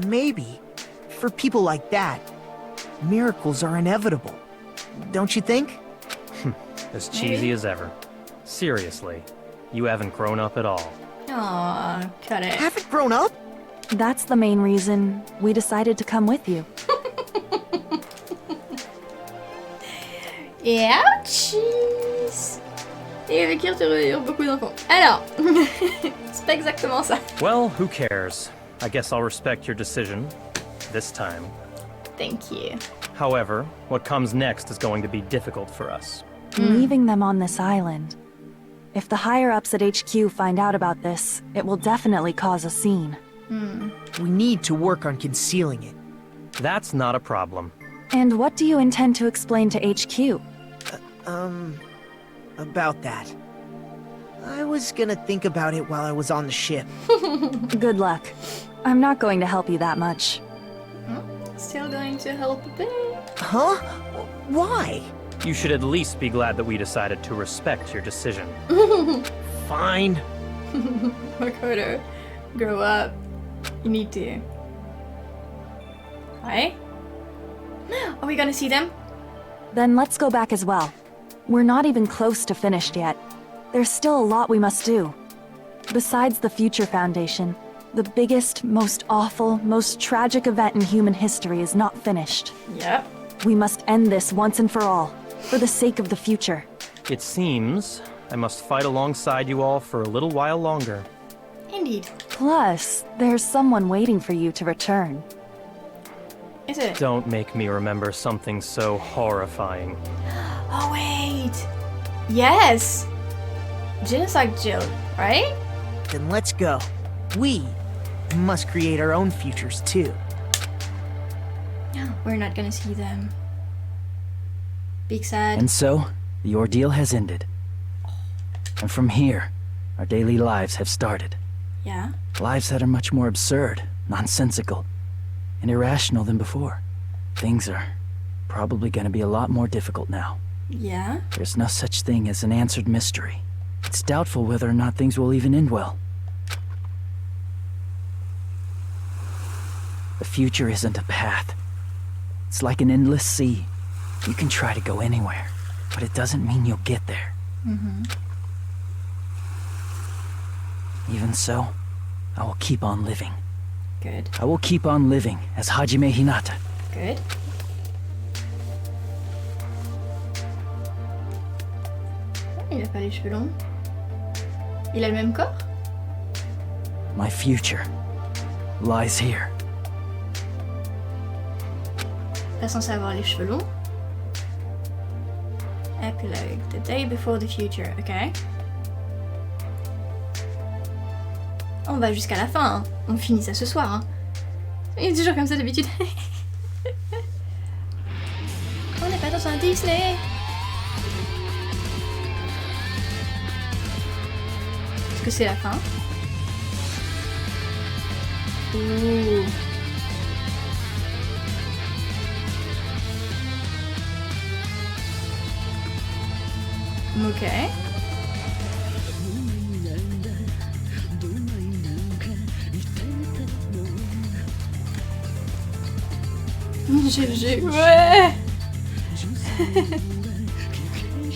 Maybe, for people like that, miracles are inevitable. Don't you think? As cheesy as ever. Seriously, you haven't grown up at all. Aw, cut it. Haven't grown up? That's the main reason we decided to come with you. Ouchies. Et avec qui tu reviens beaucoup d'enfants. Alors, c'est pas exactement ça. Well, who cares? I guess I'll respect your decision. This time. Thank you. However, what comes next is going to be difficult for us. Leaving them on this island. If the higher-ups at HQ find out about this, it will definitely cause a scene. We need to work on concealing it. That's not a problem. And what do you intend to explain to HQ? About that. I was gonna think about it while I was on the ship. Good luck. I'm not going to help you that much. Still going to help a bit. Huh? Why? You should at least be glad that we decided to respect your decision. Fine. Makoto, grow up. You need to. Right? Are we gonna see them? Then let's go back as well. We're not even close to finished yet. There's still a lot we must do. Besides the Future Foundation, the biggest, most awful, most tragic event in human history is not finished. Yep. We must end this once and for all, for the sake of the future. It seems I must fight alongside you all for a little while longer. Indeed. Plus, there's someone waiting for you to return. Is it? Don't make me remember something so horrifying. Oh wait. Yes. Jill is like Jill, right? Then let's go. We must create our own futures too. We're not gonna see them. Big sad. And so, the ordeal has ended. And from here, our daily lives have started. Yeah. Lives that are much more absurd, nonsensical, and irrational than before. Things are probably gonna be a lot more difficult now. Yeah. There's no such thing as an answered mystery. It's doubtful whether or not things will even end well. The future isn't a path. It's like an endless sea. You can try to go anywhere, but it doesn't mean you'll get there. Even so, I will keep on living. Good. I will keep on living as Hajime Hinata. Good. Il a pas les cheveux longs. Il a le même corps? My future lies here. Pas censé avoir les cheveux longs. Epilogue. The day before the future. Ok. On va jusqu'à la fin. Hein. On finit ça ce soir. Hein. Il est toujours comme ça d'habitude. On n'est pas dans un Disney. Est-ce que c'est la fin? Ouh. Ok. GG, ouais.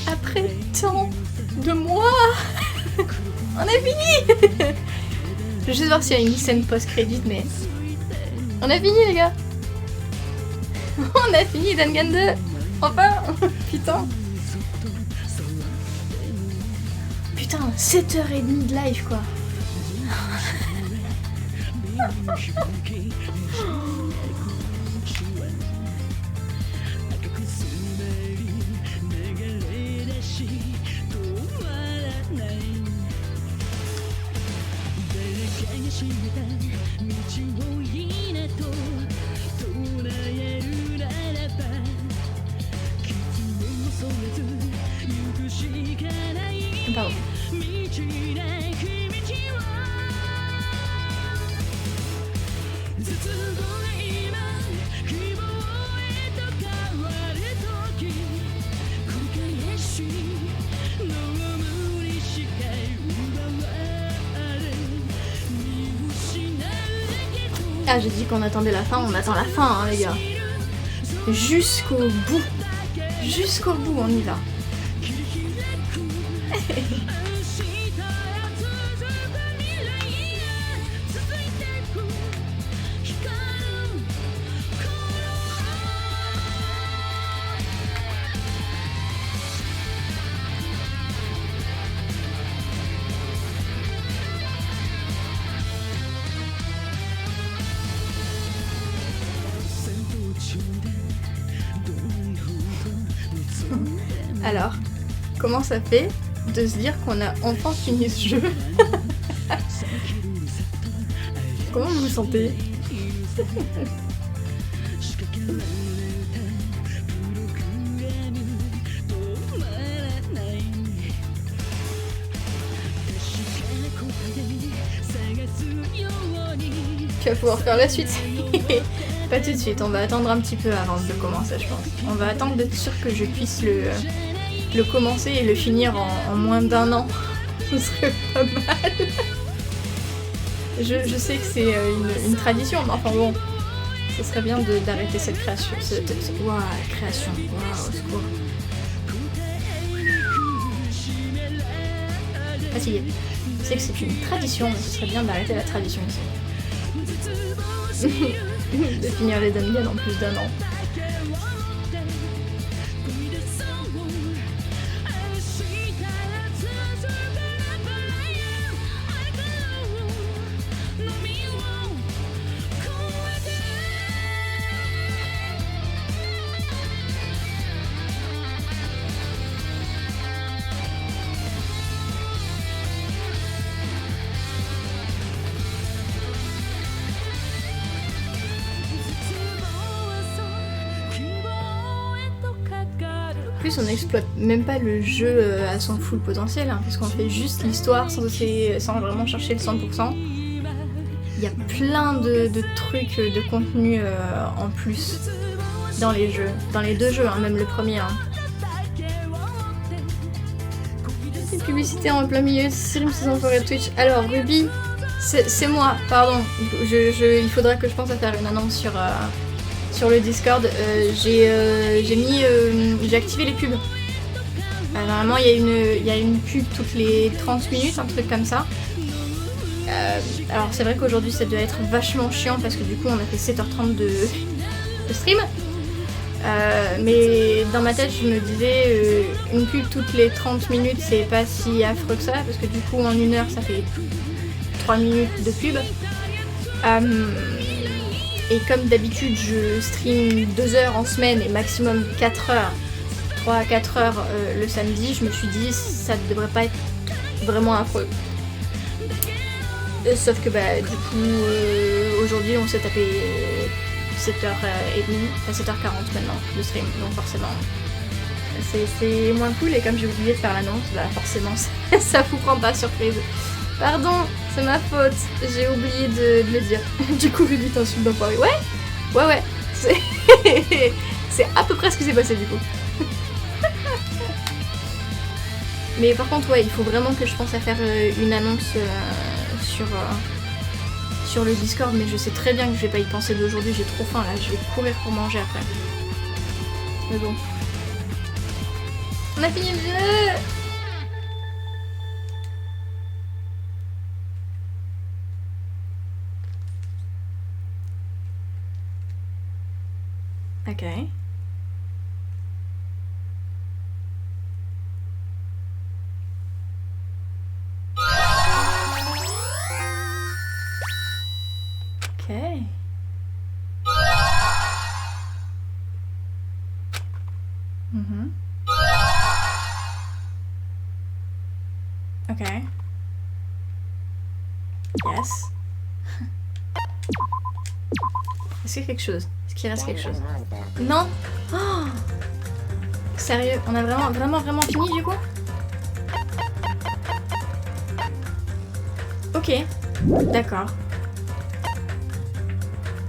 Après tant de mois, on a fini. Je vais juste voir s'il y a une scène post-crédit, mais on a fini les gars. On a fini Dangan 2. Enfin, putain. Putain, 7h30 de live quoi. Pardon. Ah, j'ai dit qu'on attendait la fin, on attend la fin, hein, les gars. Jusqu'au bout. Jusqu'au bout, on y va. Alors, comment ça fait de se dire qu'on a enfin fini ce jeu? Comment vous vous sentez? Tu vas pouvoir faire la suite. Pas tout de suite, on va attendre un petit peu avant de le commencer, je pense. On va attendre d'être sûr que je puisse le commencer et le finir en moins d'1 an. Ce serait pas mal. Je sais que c'est une tradition, mais enfin bon, ce serait bien d'arrêter cette création. Waouh, création, waouh, au secours. Ah si, je sais que c'est une tradition, mais ce serait bien d'arrêter la tradition ici. De finir les Dangan en plus d'1 an. On n'exploite même pas le jeu à son full potentiel, hein, parce qu'on fait juste l'histoire sans vraiment chercher le 100%. Il y a plein de trucs, de contenu en plus dans les jeux, dans les 2 jeux, hein, même le premier. Hein. Les publicités en plein milieu, stream saison forêt Twitch. Alors Ruby, c'est moi, pardon. Il faudra que je pense à faire une annonce sur le Discord. J'ai activé les pubs. Normalement il y a une pub toutes les 30 minutes, un truc comme ça. Alors c'est vrai qu'aujourd'hui ça doit être vachement chiant parce que du coup on a fait 7h30 de stream. Mais dans ma tête je me disais une pub toutes les 30 minutes c'est pas si affreux que ça, parce que du coup en 1 heure ça fait 3 minutes de pub. Et comme d'habitude je stream 2 heures en semaine et maximum 4 heures, 3 à 4 heures le samedi, je me suis dit ça ne devrait pas être vraiment affreux. Sauf que bah du coup aujourd'hui on s'est tapé 7h30, à 7h40 maintenant de stream, donc forcément c'est moins cool, et comme j'ai oublié de faire l'annonce, bah forcément ça vous prend pas surprise. Pardon, c'est ma faute, j'ai oublié de le dire. Du coup, Ruby t'insulte d'enfoiré. Ouais, c'est à peu près ce qui s'est passé du coup. Mais par contre, ouais, il faut vraiment que je pense à faire une annonce sur le Discord, mais je sais très bien que je vais pas y penser d'aujourd'hui, j'ai trop faim là, je vais courir pour manger après. Mais bon. On a fini le jeu! Ok. Ok. Ok. Yes. Est-ce qu'il y a quelque chose? Est-ce qu'il reste quelque chose? Non? Oh, sérieux? On a vraiment fini du coup? Ok. D'accord.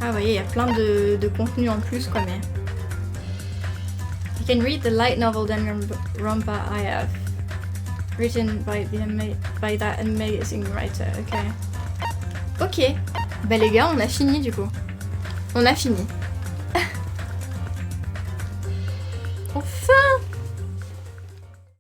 Ah vous voyez, il y a plein de contenu en plus quoi, mais... You can read the light novel Danganronpa I have written by that amazing writer. Ok. Ok. Bah les gars, on a fini du coup. On a fini. Enfin!